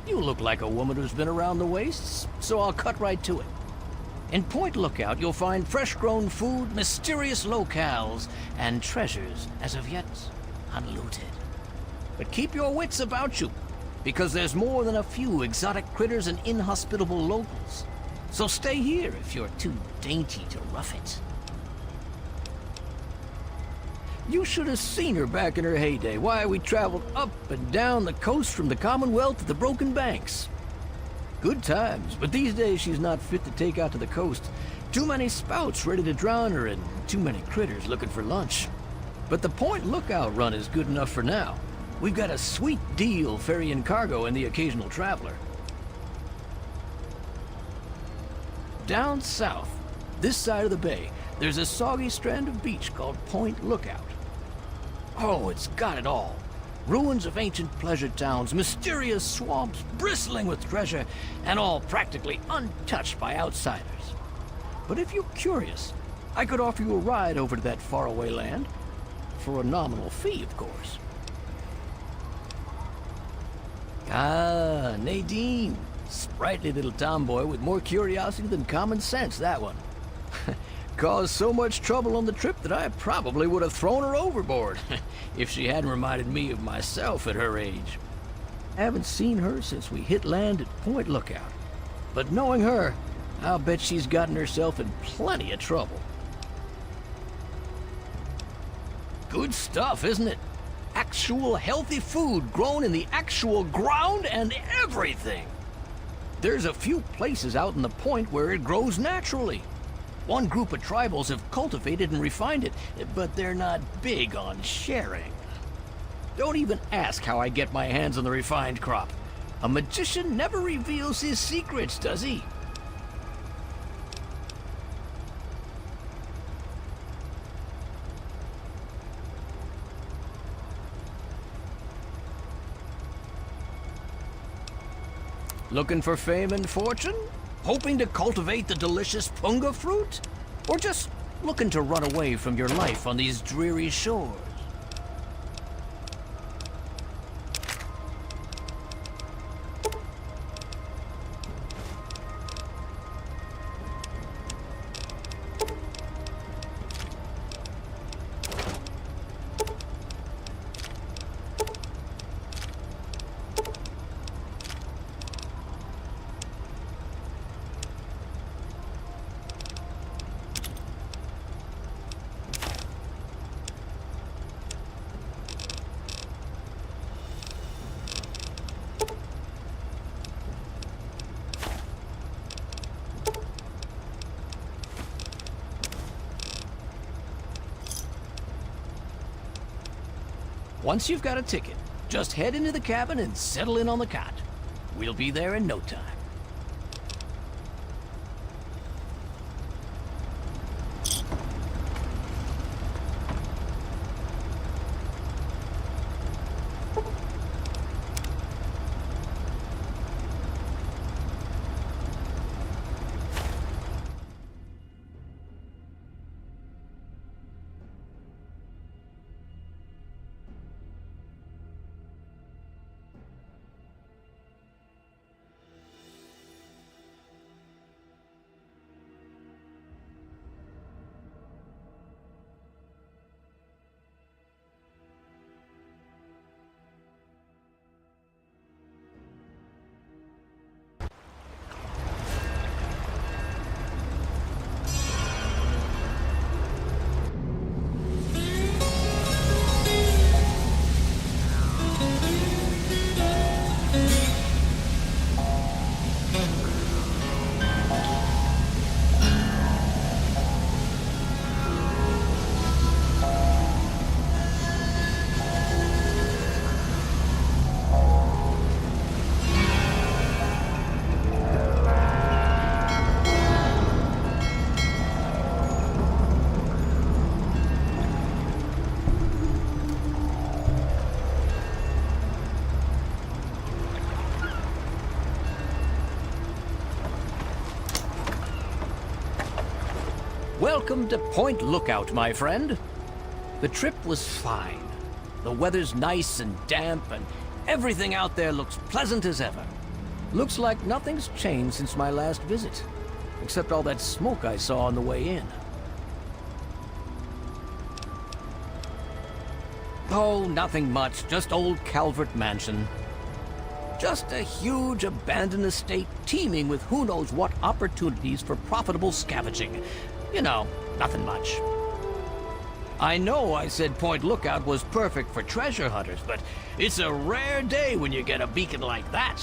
You look like a woman who's been around the wastes, so I'll cut right to it. In Point Lookout, you'll find fresh-grown food, mysterious locales, and treasures as of yet unlooted. But keep your wits about you, because there's more than a few exotic critters and inhospitable locals. So stay here if you're too dainty to rough it. You should have seen her back in her heyday. Why, we traveled up and down the coast from the Commonwealth to the Broken Banks. Good times, but these days she's not fit to take out to the coast. Too many spouts ready to drown her and too many critters looking for lunch. But the Point Lookout run is good enough for now. We've got a sweet deal ferrying cargo and the occasional traveler. Down south, this side of the bay, there's a soggy strand of beach called Point Lookout. Oh, it's got it all. Ruins of ancient pleasure towns, mysterious swamps bristling with treasure, and all practically untouched by outsiders. But if you're curious, I could offer you a ride over to that faraway land. For a nominal fee, of course. Ah, Nadine. Sprightly little tomboy with more curiosity than common sense, that one. Caused so much trouble on the trip that I probably would have thrown her overboard if she hadn't reminded me of myself at her age. Haven't seen her since we hit land at Point Lookout. But knowing her, I'll bet she's gotten herself in plenty of trouble. Good stuff, isn't it? Actual healthy food grown in the actual ground and everything. There's a few places out in the point where it grows naturally. One group of tribals have cultivated and refined it, but they're not big on sharing. Don't even ask how I get my hands on the refined crop. A magician never reveals his secrets, does he? Looking for fame and fortune? Hoping to cultivate the delicious punga fruit? Or just looking to run away from your life on these dreary shores? Once you've got a ticket, just head into the cabin and settle in on the cot. We'll be there in no time. Welcome to Point Lookout, my friend. The trip was fine. The weather's nice and damp, and everything out there looks pleasant as ever. Looks like nothing's changed since my last visit, except all that smoke I saw on the way in. Oh, nothing much. Just old Calvert Mansion. Just a huge abandoned estate teeming with who knows what opportunities for profitable scavenging. You know, nothing much. I know I said Point Lookout was perfect for treasure hunters, but it's a rare day when you get a beacon like that.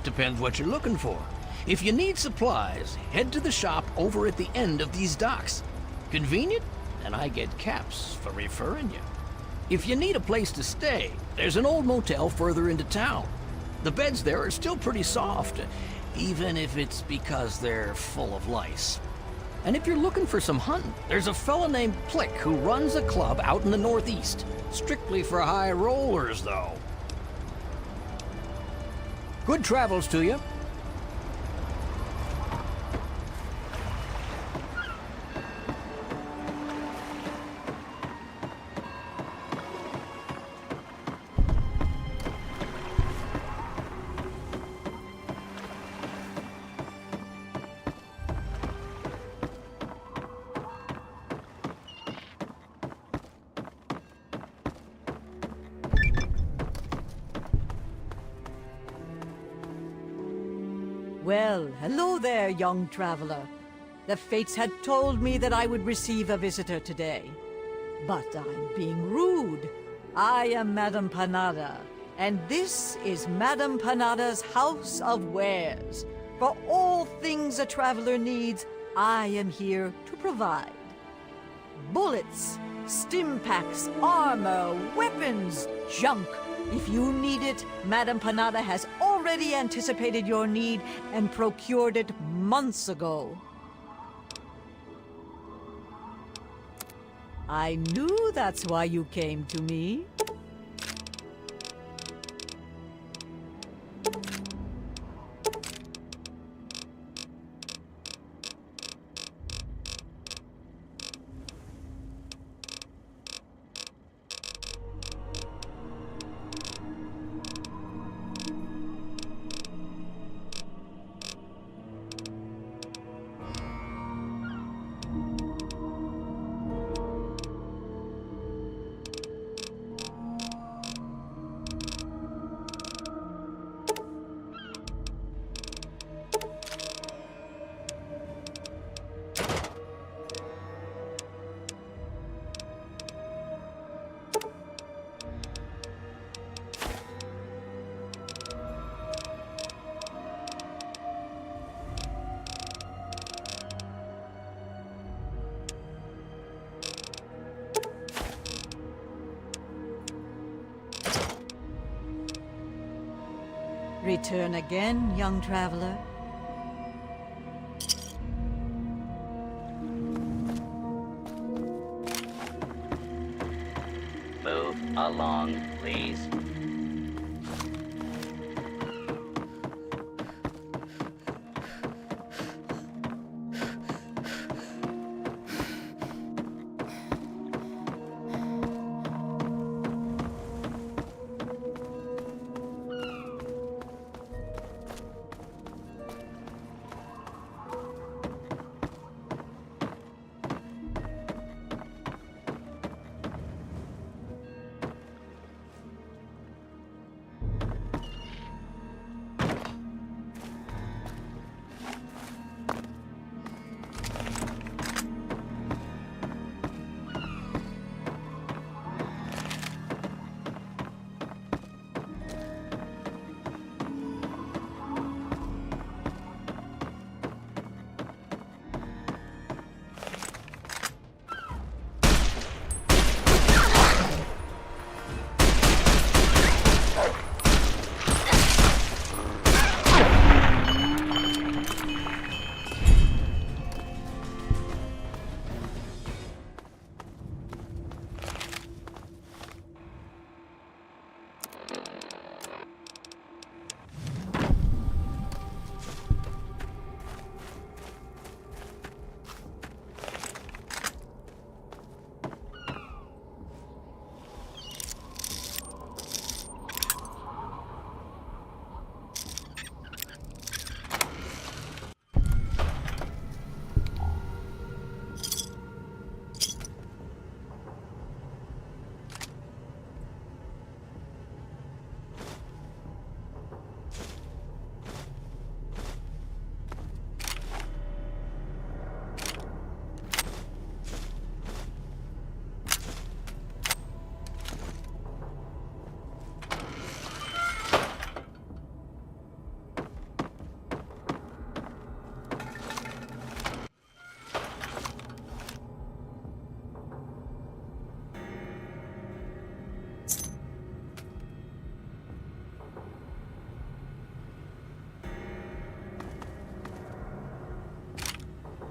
Depends what you're looking for. If you need supplies, head to the shop over at the end of these docks. Convenient, and I get caps for referring you. If you need a place to stay, there's an old motel further into town. The beds there are still pretty soft, even if it's because they're full of lice. And if you're looking for some hunting, there's a fella named Plick who runs a club out in the northeast. Strictly for high rollers, though. Good travels to you. Well, hello there, young traveler. The fates had told me that I would receive a visitor today. But I'm being rude. I am Madame Panada, and this is Madame Panada's House of Wares. For all things a traveler needs, I am here to provide. Bullets, stim packs, armor, weapons, junk. If you need it, Madame Panada has already anticipated your need and procured it months ago. I knew that's why you came to me. Return again, young traveler. Move along, please.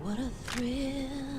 what a thrill.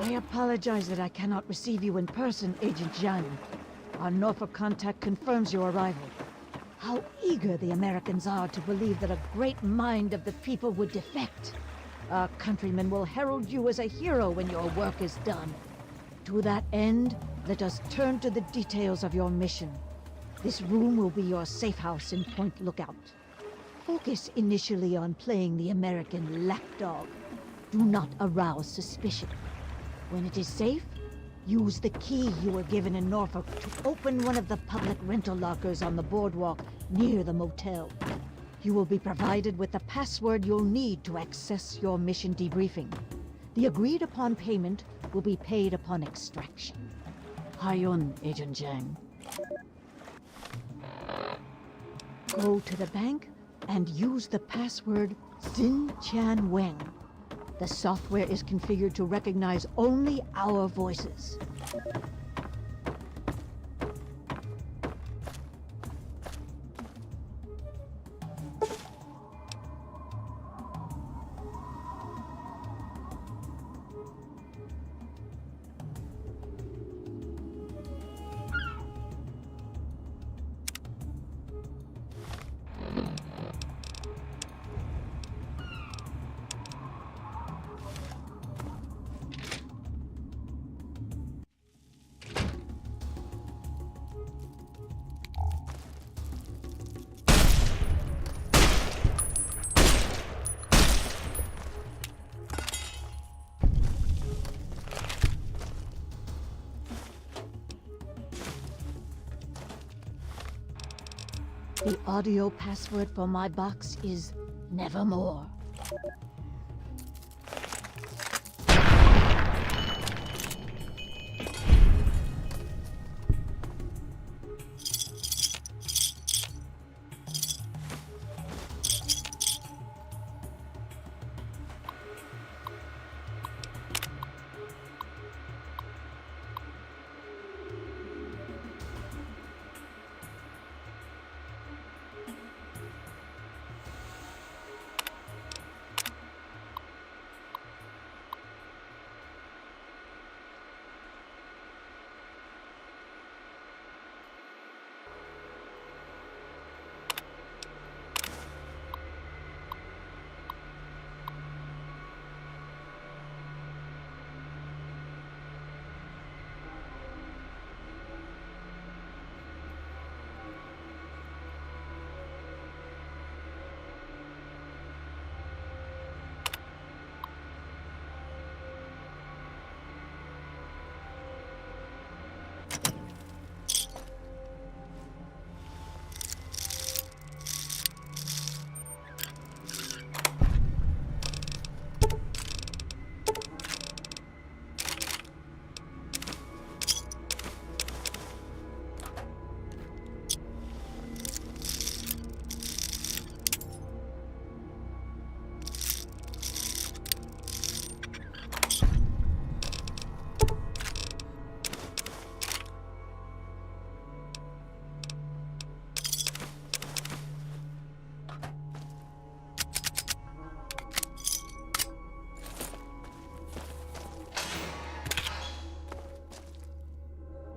I apologize that I cannot receive you in person, Agent Zhang. Our Norfolk contact confirms your arrival. How eager the Americans are to believe that a great mind of the people would defect. Our countrymen will herald you as a hero when your work is done. To that end, let us turn to the details of your mission. This room will be your safe house in Point Lookout. Focus initially on playing the American lapdog. Do not arouse suspicion. When it is safe, use the key you were given in Norfolk to open one of the public rental lockers on the boardwalk near the motel. You will be provided with the password you'll need to access your mission debriefing. The agreed-upon payment will be paid upon extraction. Hayun, Agent Zhang. Go to the bank and use the password Xin Chan Weng. The software is configured to recognize only our voices. The audio password for my box is Nevermore.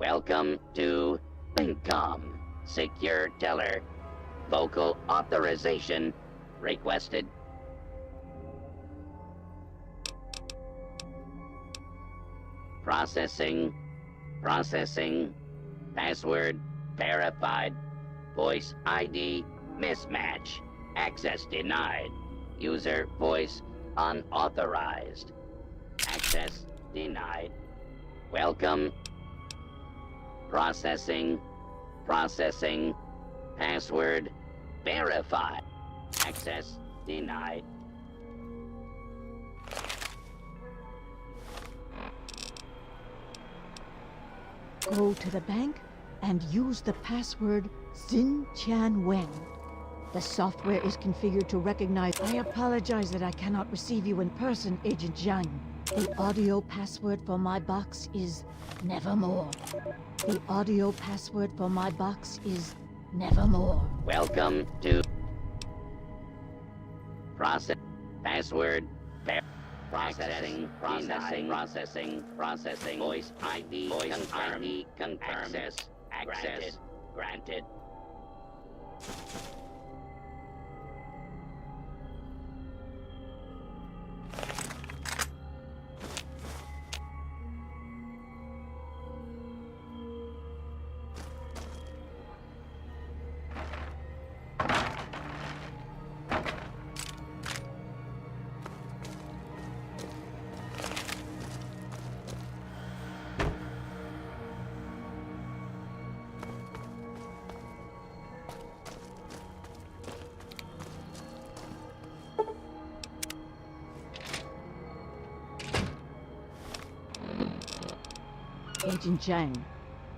Welcome to Linkcom. Secure teller. Vocal authorization requested. Processing. Processing. Password verified. Voice ID mismatch. Access denied. User voice unauthorized. Access denied. Welcome. Processing. Processing. Password verified. Access denied. Go to the bank and use the password Xin Chan Weng. The software is configured to recognize... I apologize that I cannot receive you in person, Agent Zhang. The audio password for my box is Nevermore. The audio password for my box is Nevermore. Welcome to... Process... Password... Processing. Voice ID confirmed. Access granted. Agent Zhang,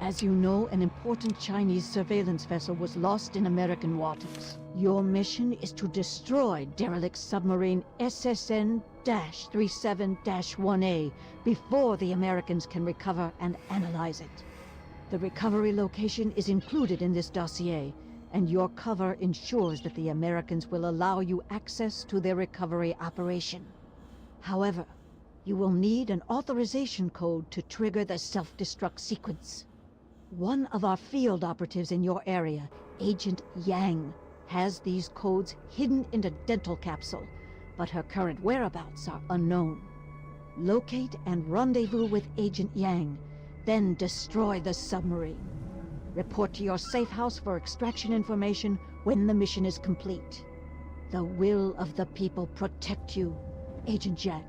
as you know, an important Chinese surveillance vessel was lost in American waters. Your mission is to destroy derelict submarine SSN-37-1A before the Americans can recover and analyze it. The recovery location is included in this dossier, and your cover ensures that the Americans will allow you access to their recovery operation. However, you will need an authorization code to trigger the self-destruct sequence. One of our field operatives in your area, Agent Yang, has these codes hidden in a dental capsule, but her current whereabouts are unknown. Locate and rendezvous with Agent Yang, then destroy the submarine. Report to your safe house for extraction information when the mission is complete. The will of the people protect you, Agent Yang.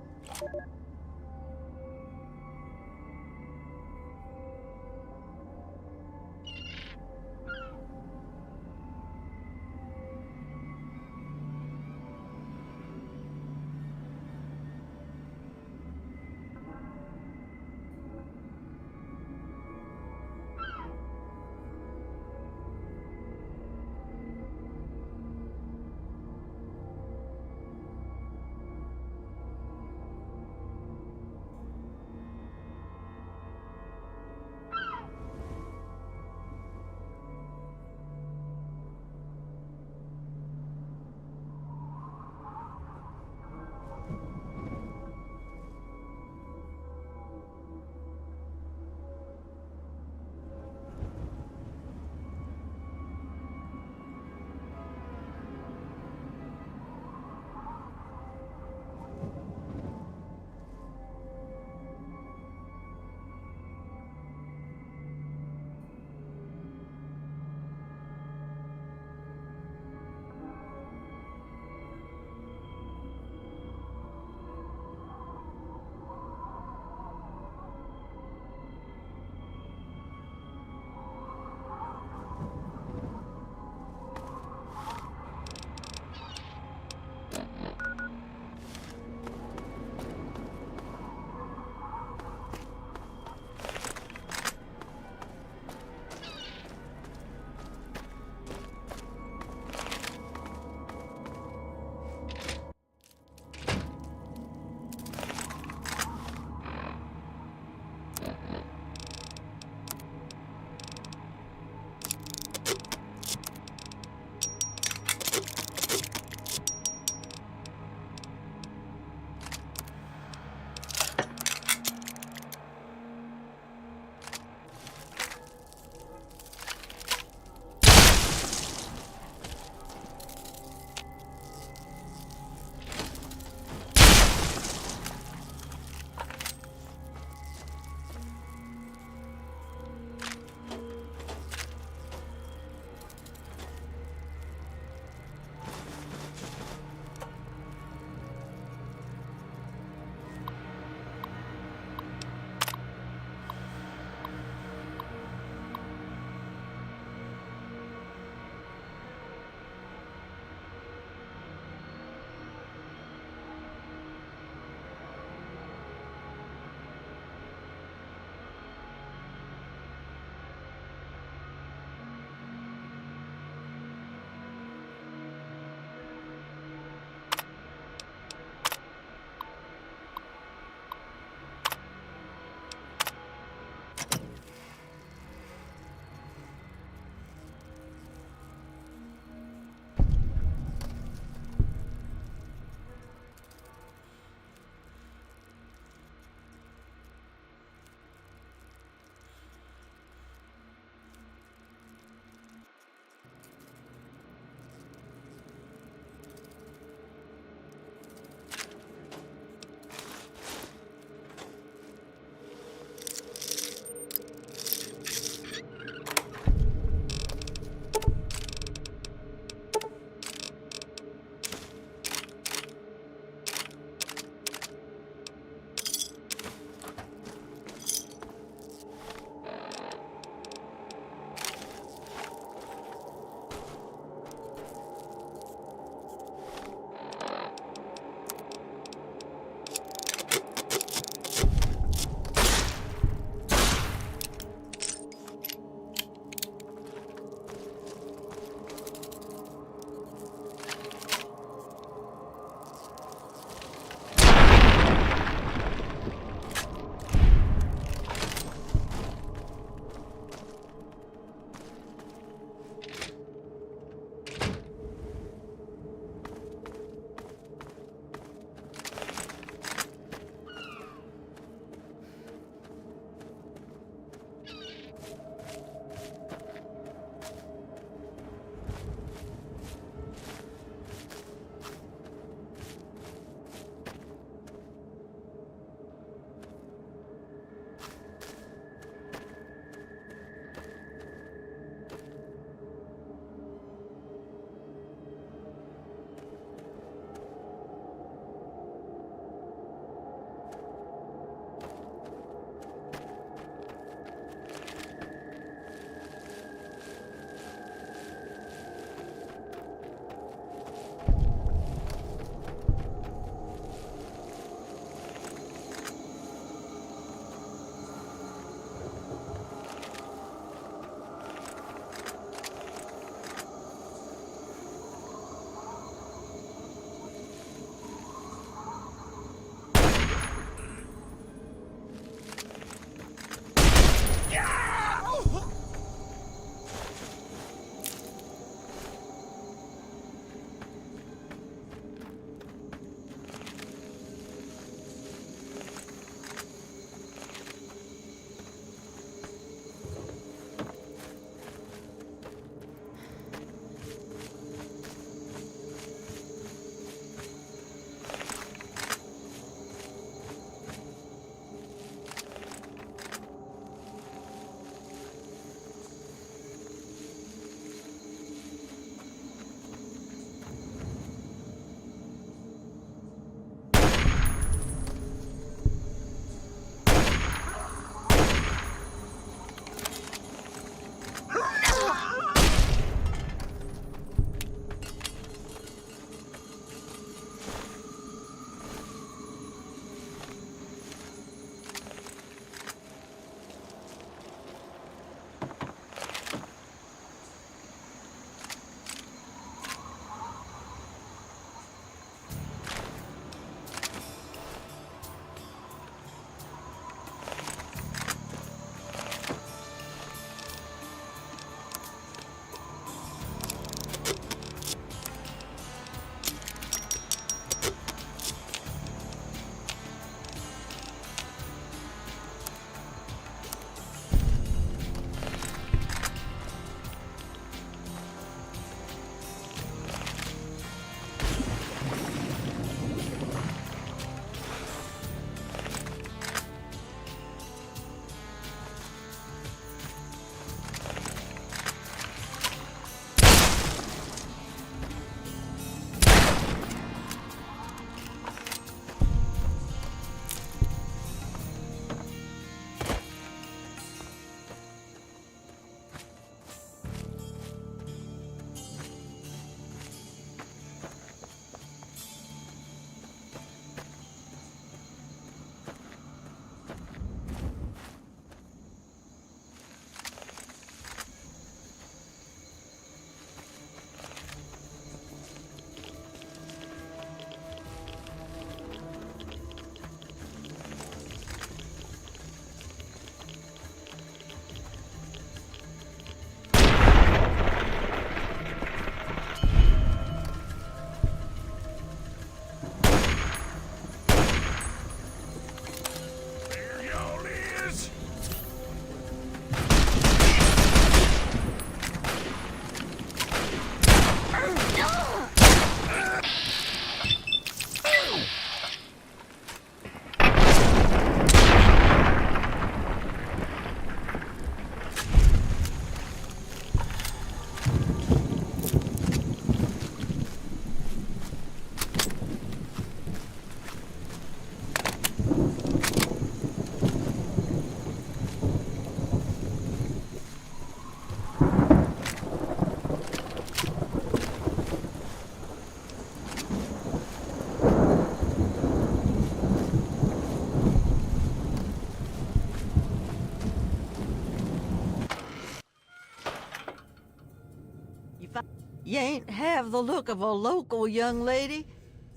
You ain't have the look of a local young lady.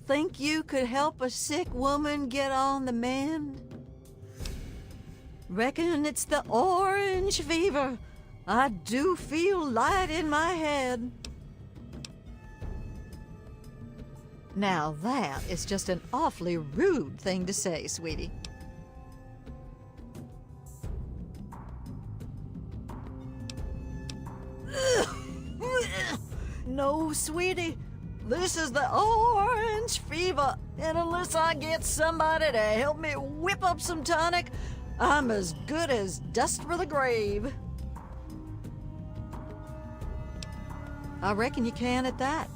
Think you could help a sick woman get on the mend? Reckon it's the orange fever. I do feel light in my head. Now that is just an awfully rude thing to say, sweetie. No, sweetie. This is the orange fever, and unless I get somebody to help me whip up some tonic, I'm as good as dust for the grave. I reckon you can at that.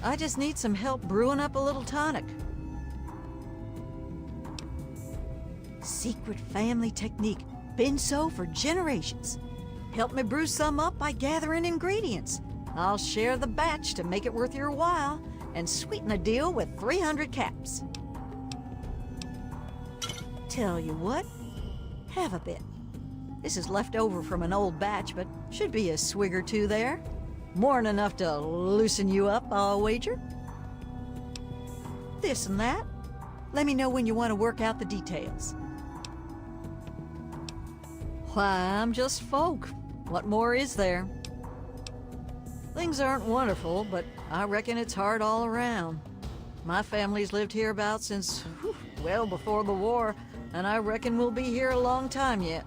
I just need some help brewing up a little tonic. Secret family technique. Been so for generations. Help me brew some up by gathering ingredients. I'll share the batch to make it worth your while and sweeten the deal with 300 caps. Tell you what, have a bit. This is left over from an old batch, but should be a swig or two there. More'n enough to loosen you up, I'll wager. This and that. Let me know when you want to work out the details. Why, I'm just folk. What more is there? Things aren't wonderful, but I reckon it's hard all around. My family's lived hereabouts since, well, before the war, and I reckon we'll be here a long time yet.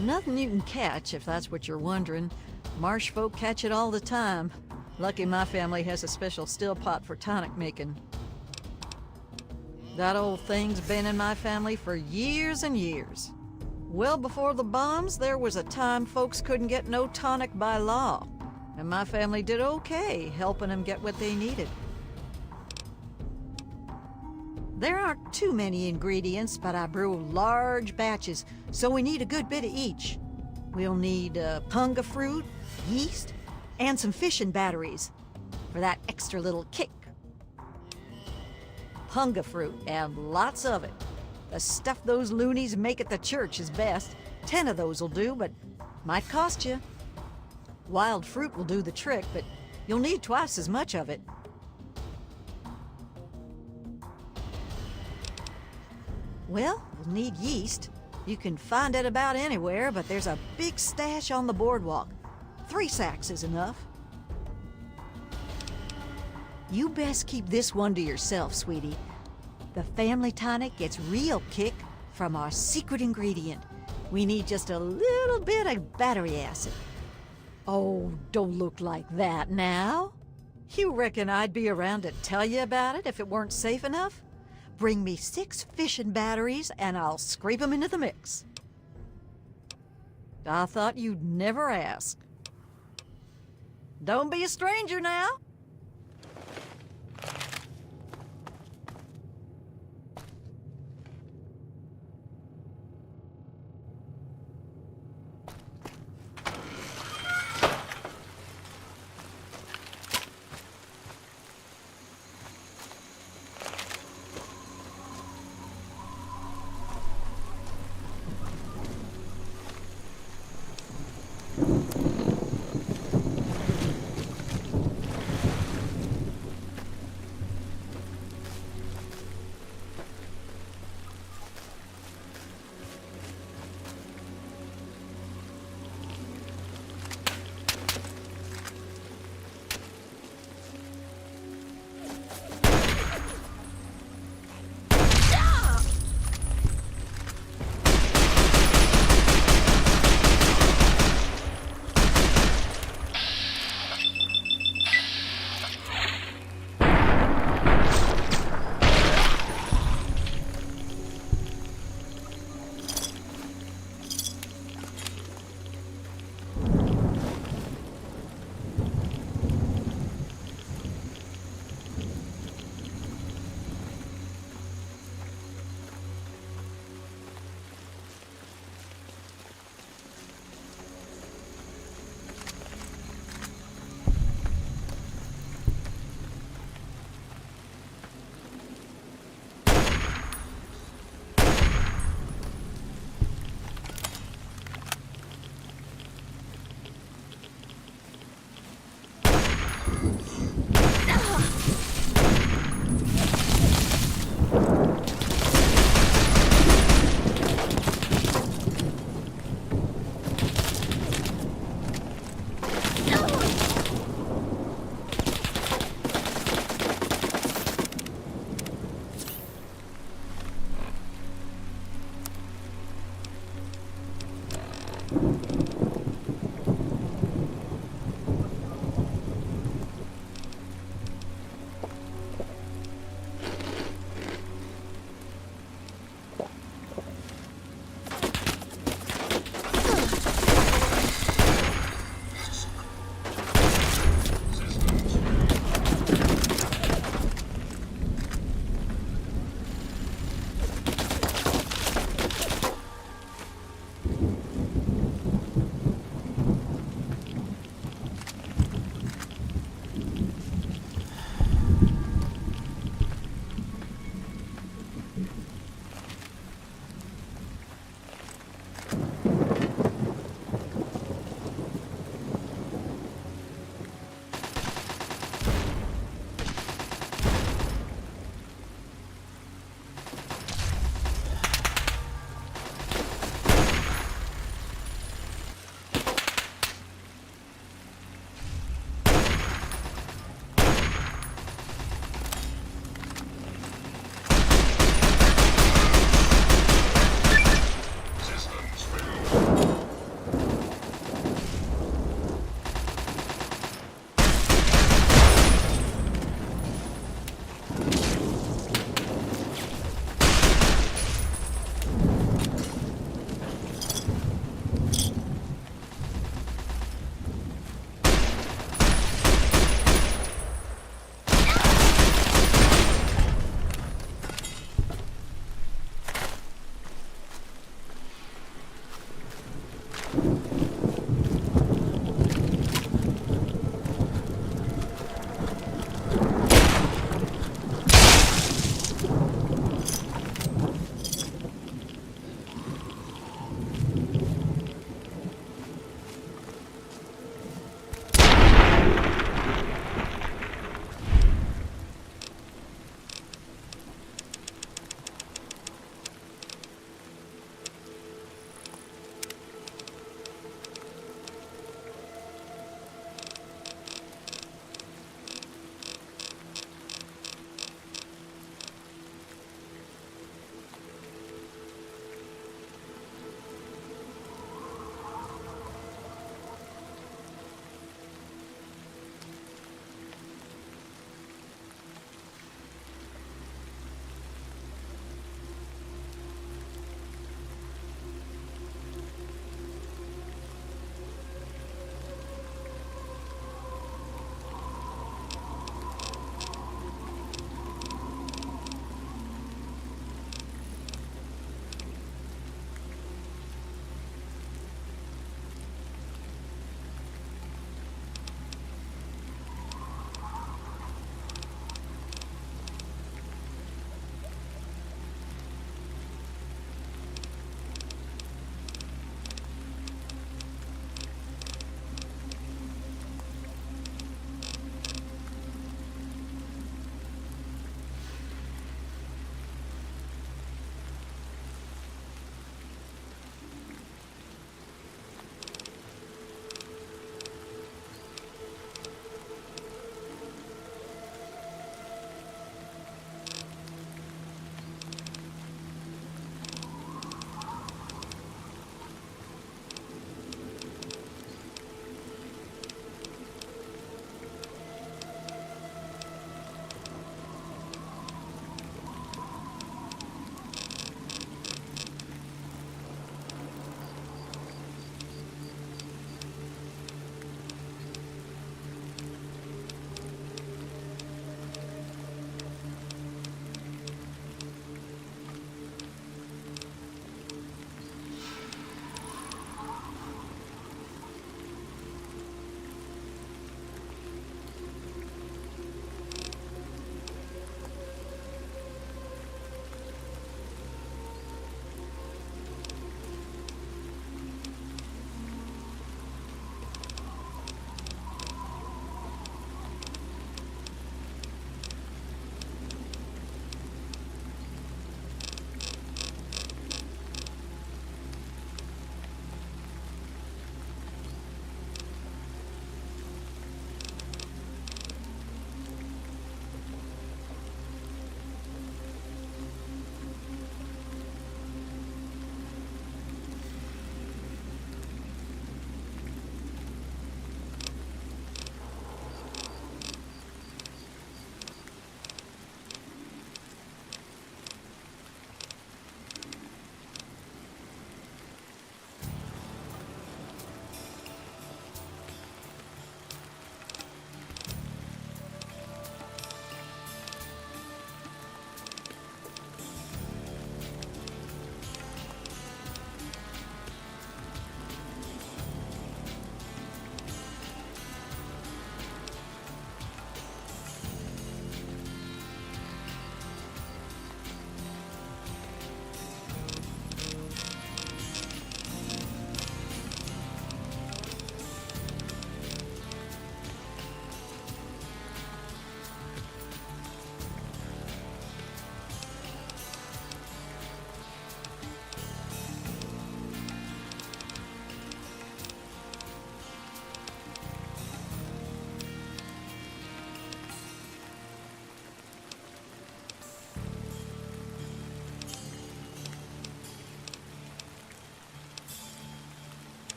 Nothing you can catch, if that's what you're wondering. Marsh folk catch it all the time. Lucky my family has a special still pot for tonic making. That old thing's been in my family for years and years. Well before the bombs, there was a time folks couldn't get no tonic by law, and my family did okay helping them get what they needed. There aren't too many ingredients, but I brew large batches, so we need a good bit of each. We'll need punga fruit, yeast, and some fishing batteries for that extra little kick. Punga fruit, and lots of it. The stuff those loonies make at the church is best. 10 of those will do, but might cost you. Wild fruit will do the trick, but you'll need twice as much of it. Well, we'll need yeast. You can find it about anywhere, but there's a big stash on the boardwalk. 3 sacks is enough. You best keep this one to yourself, sweetie. The family tonic gets real kick from our secret ingredient. We need just a little bit of battery acid. Oh, don't look like that now. You reckon I'd be around to tell you about it if it weren't safe enough? Bring me 6 fishing batteries and I'll scrape them into the mix. I thought you'd never ask. Don't be a stranger now.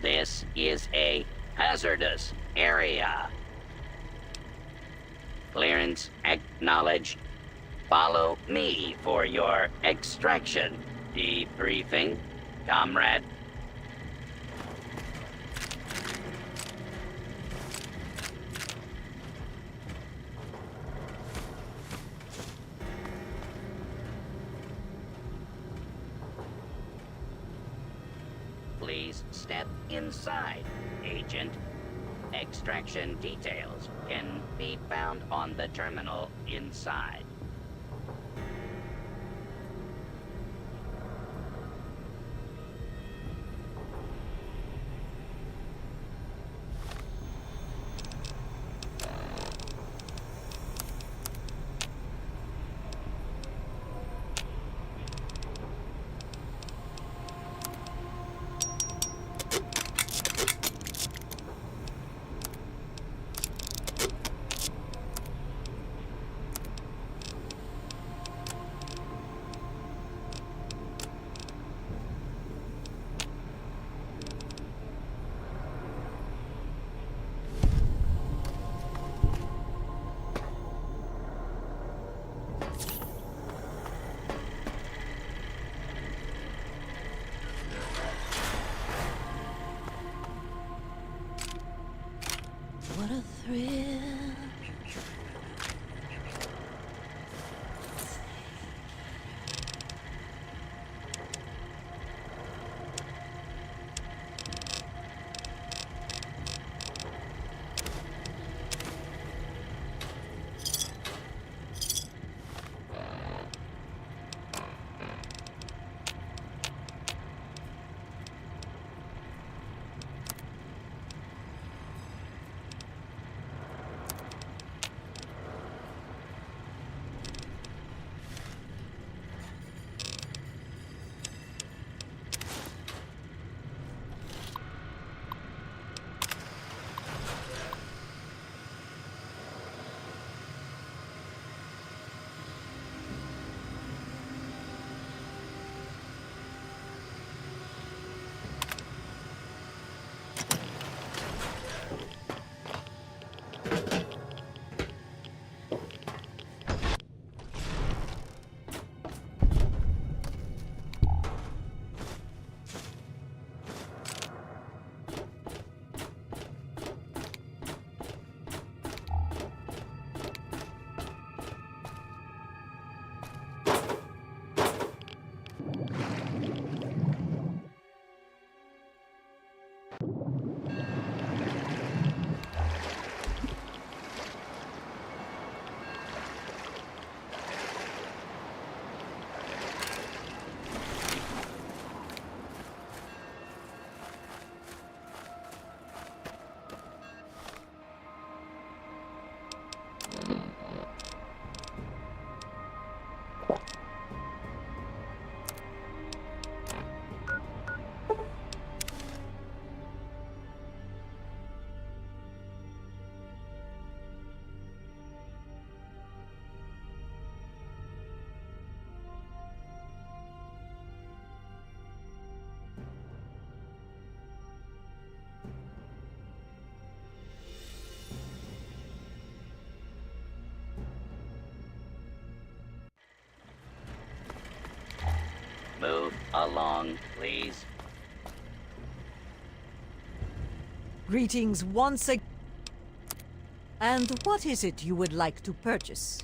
This is a hazardous area. Clearance acknowledged. Follow me for your extraction. Debriefing, comrade. Please step inside, Agent. Extraction details can be found on the terminal inside. What a thrill. Move along, please. Greetings once again. And what is it you would like to purchase?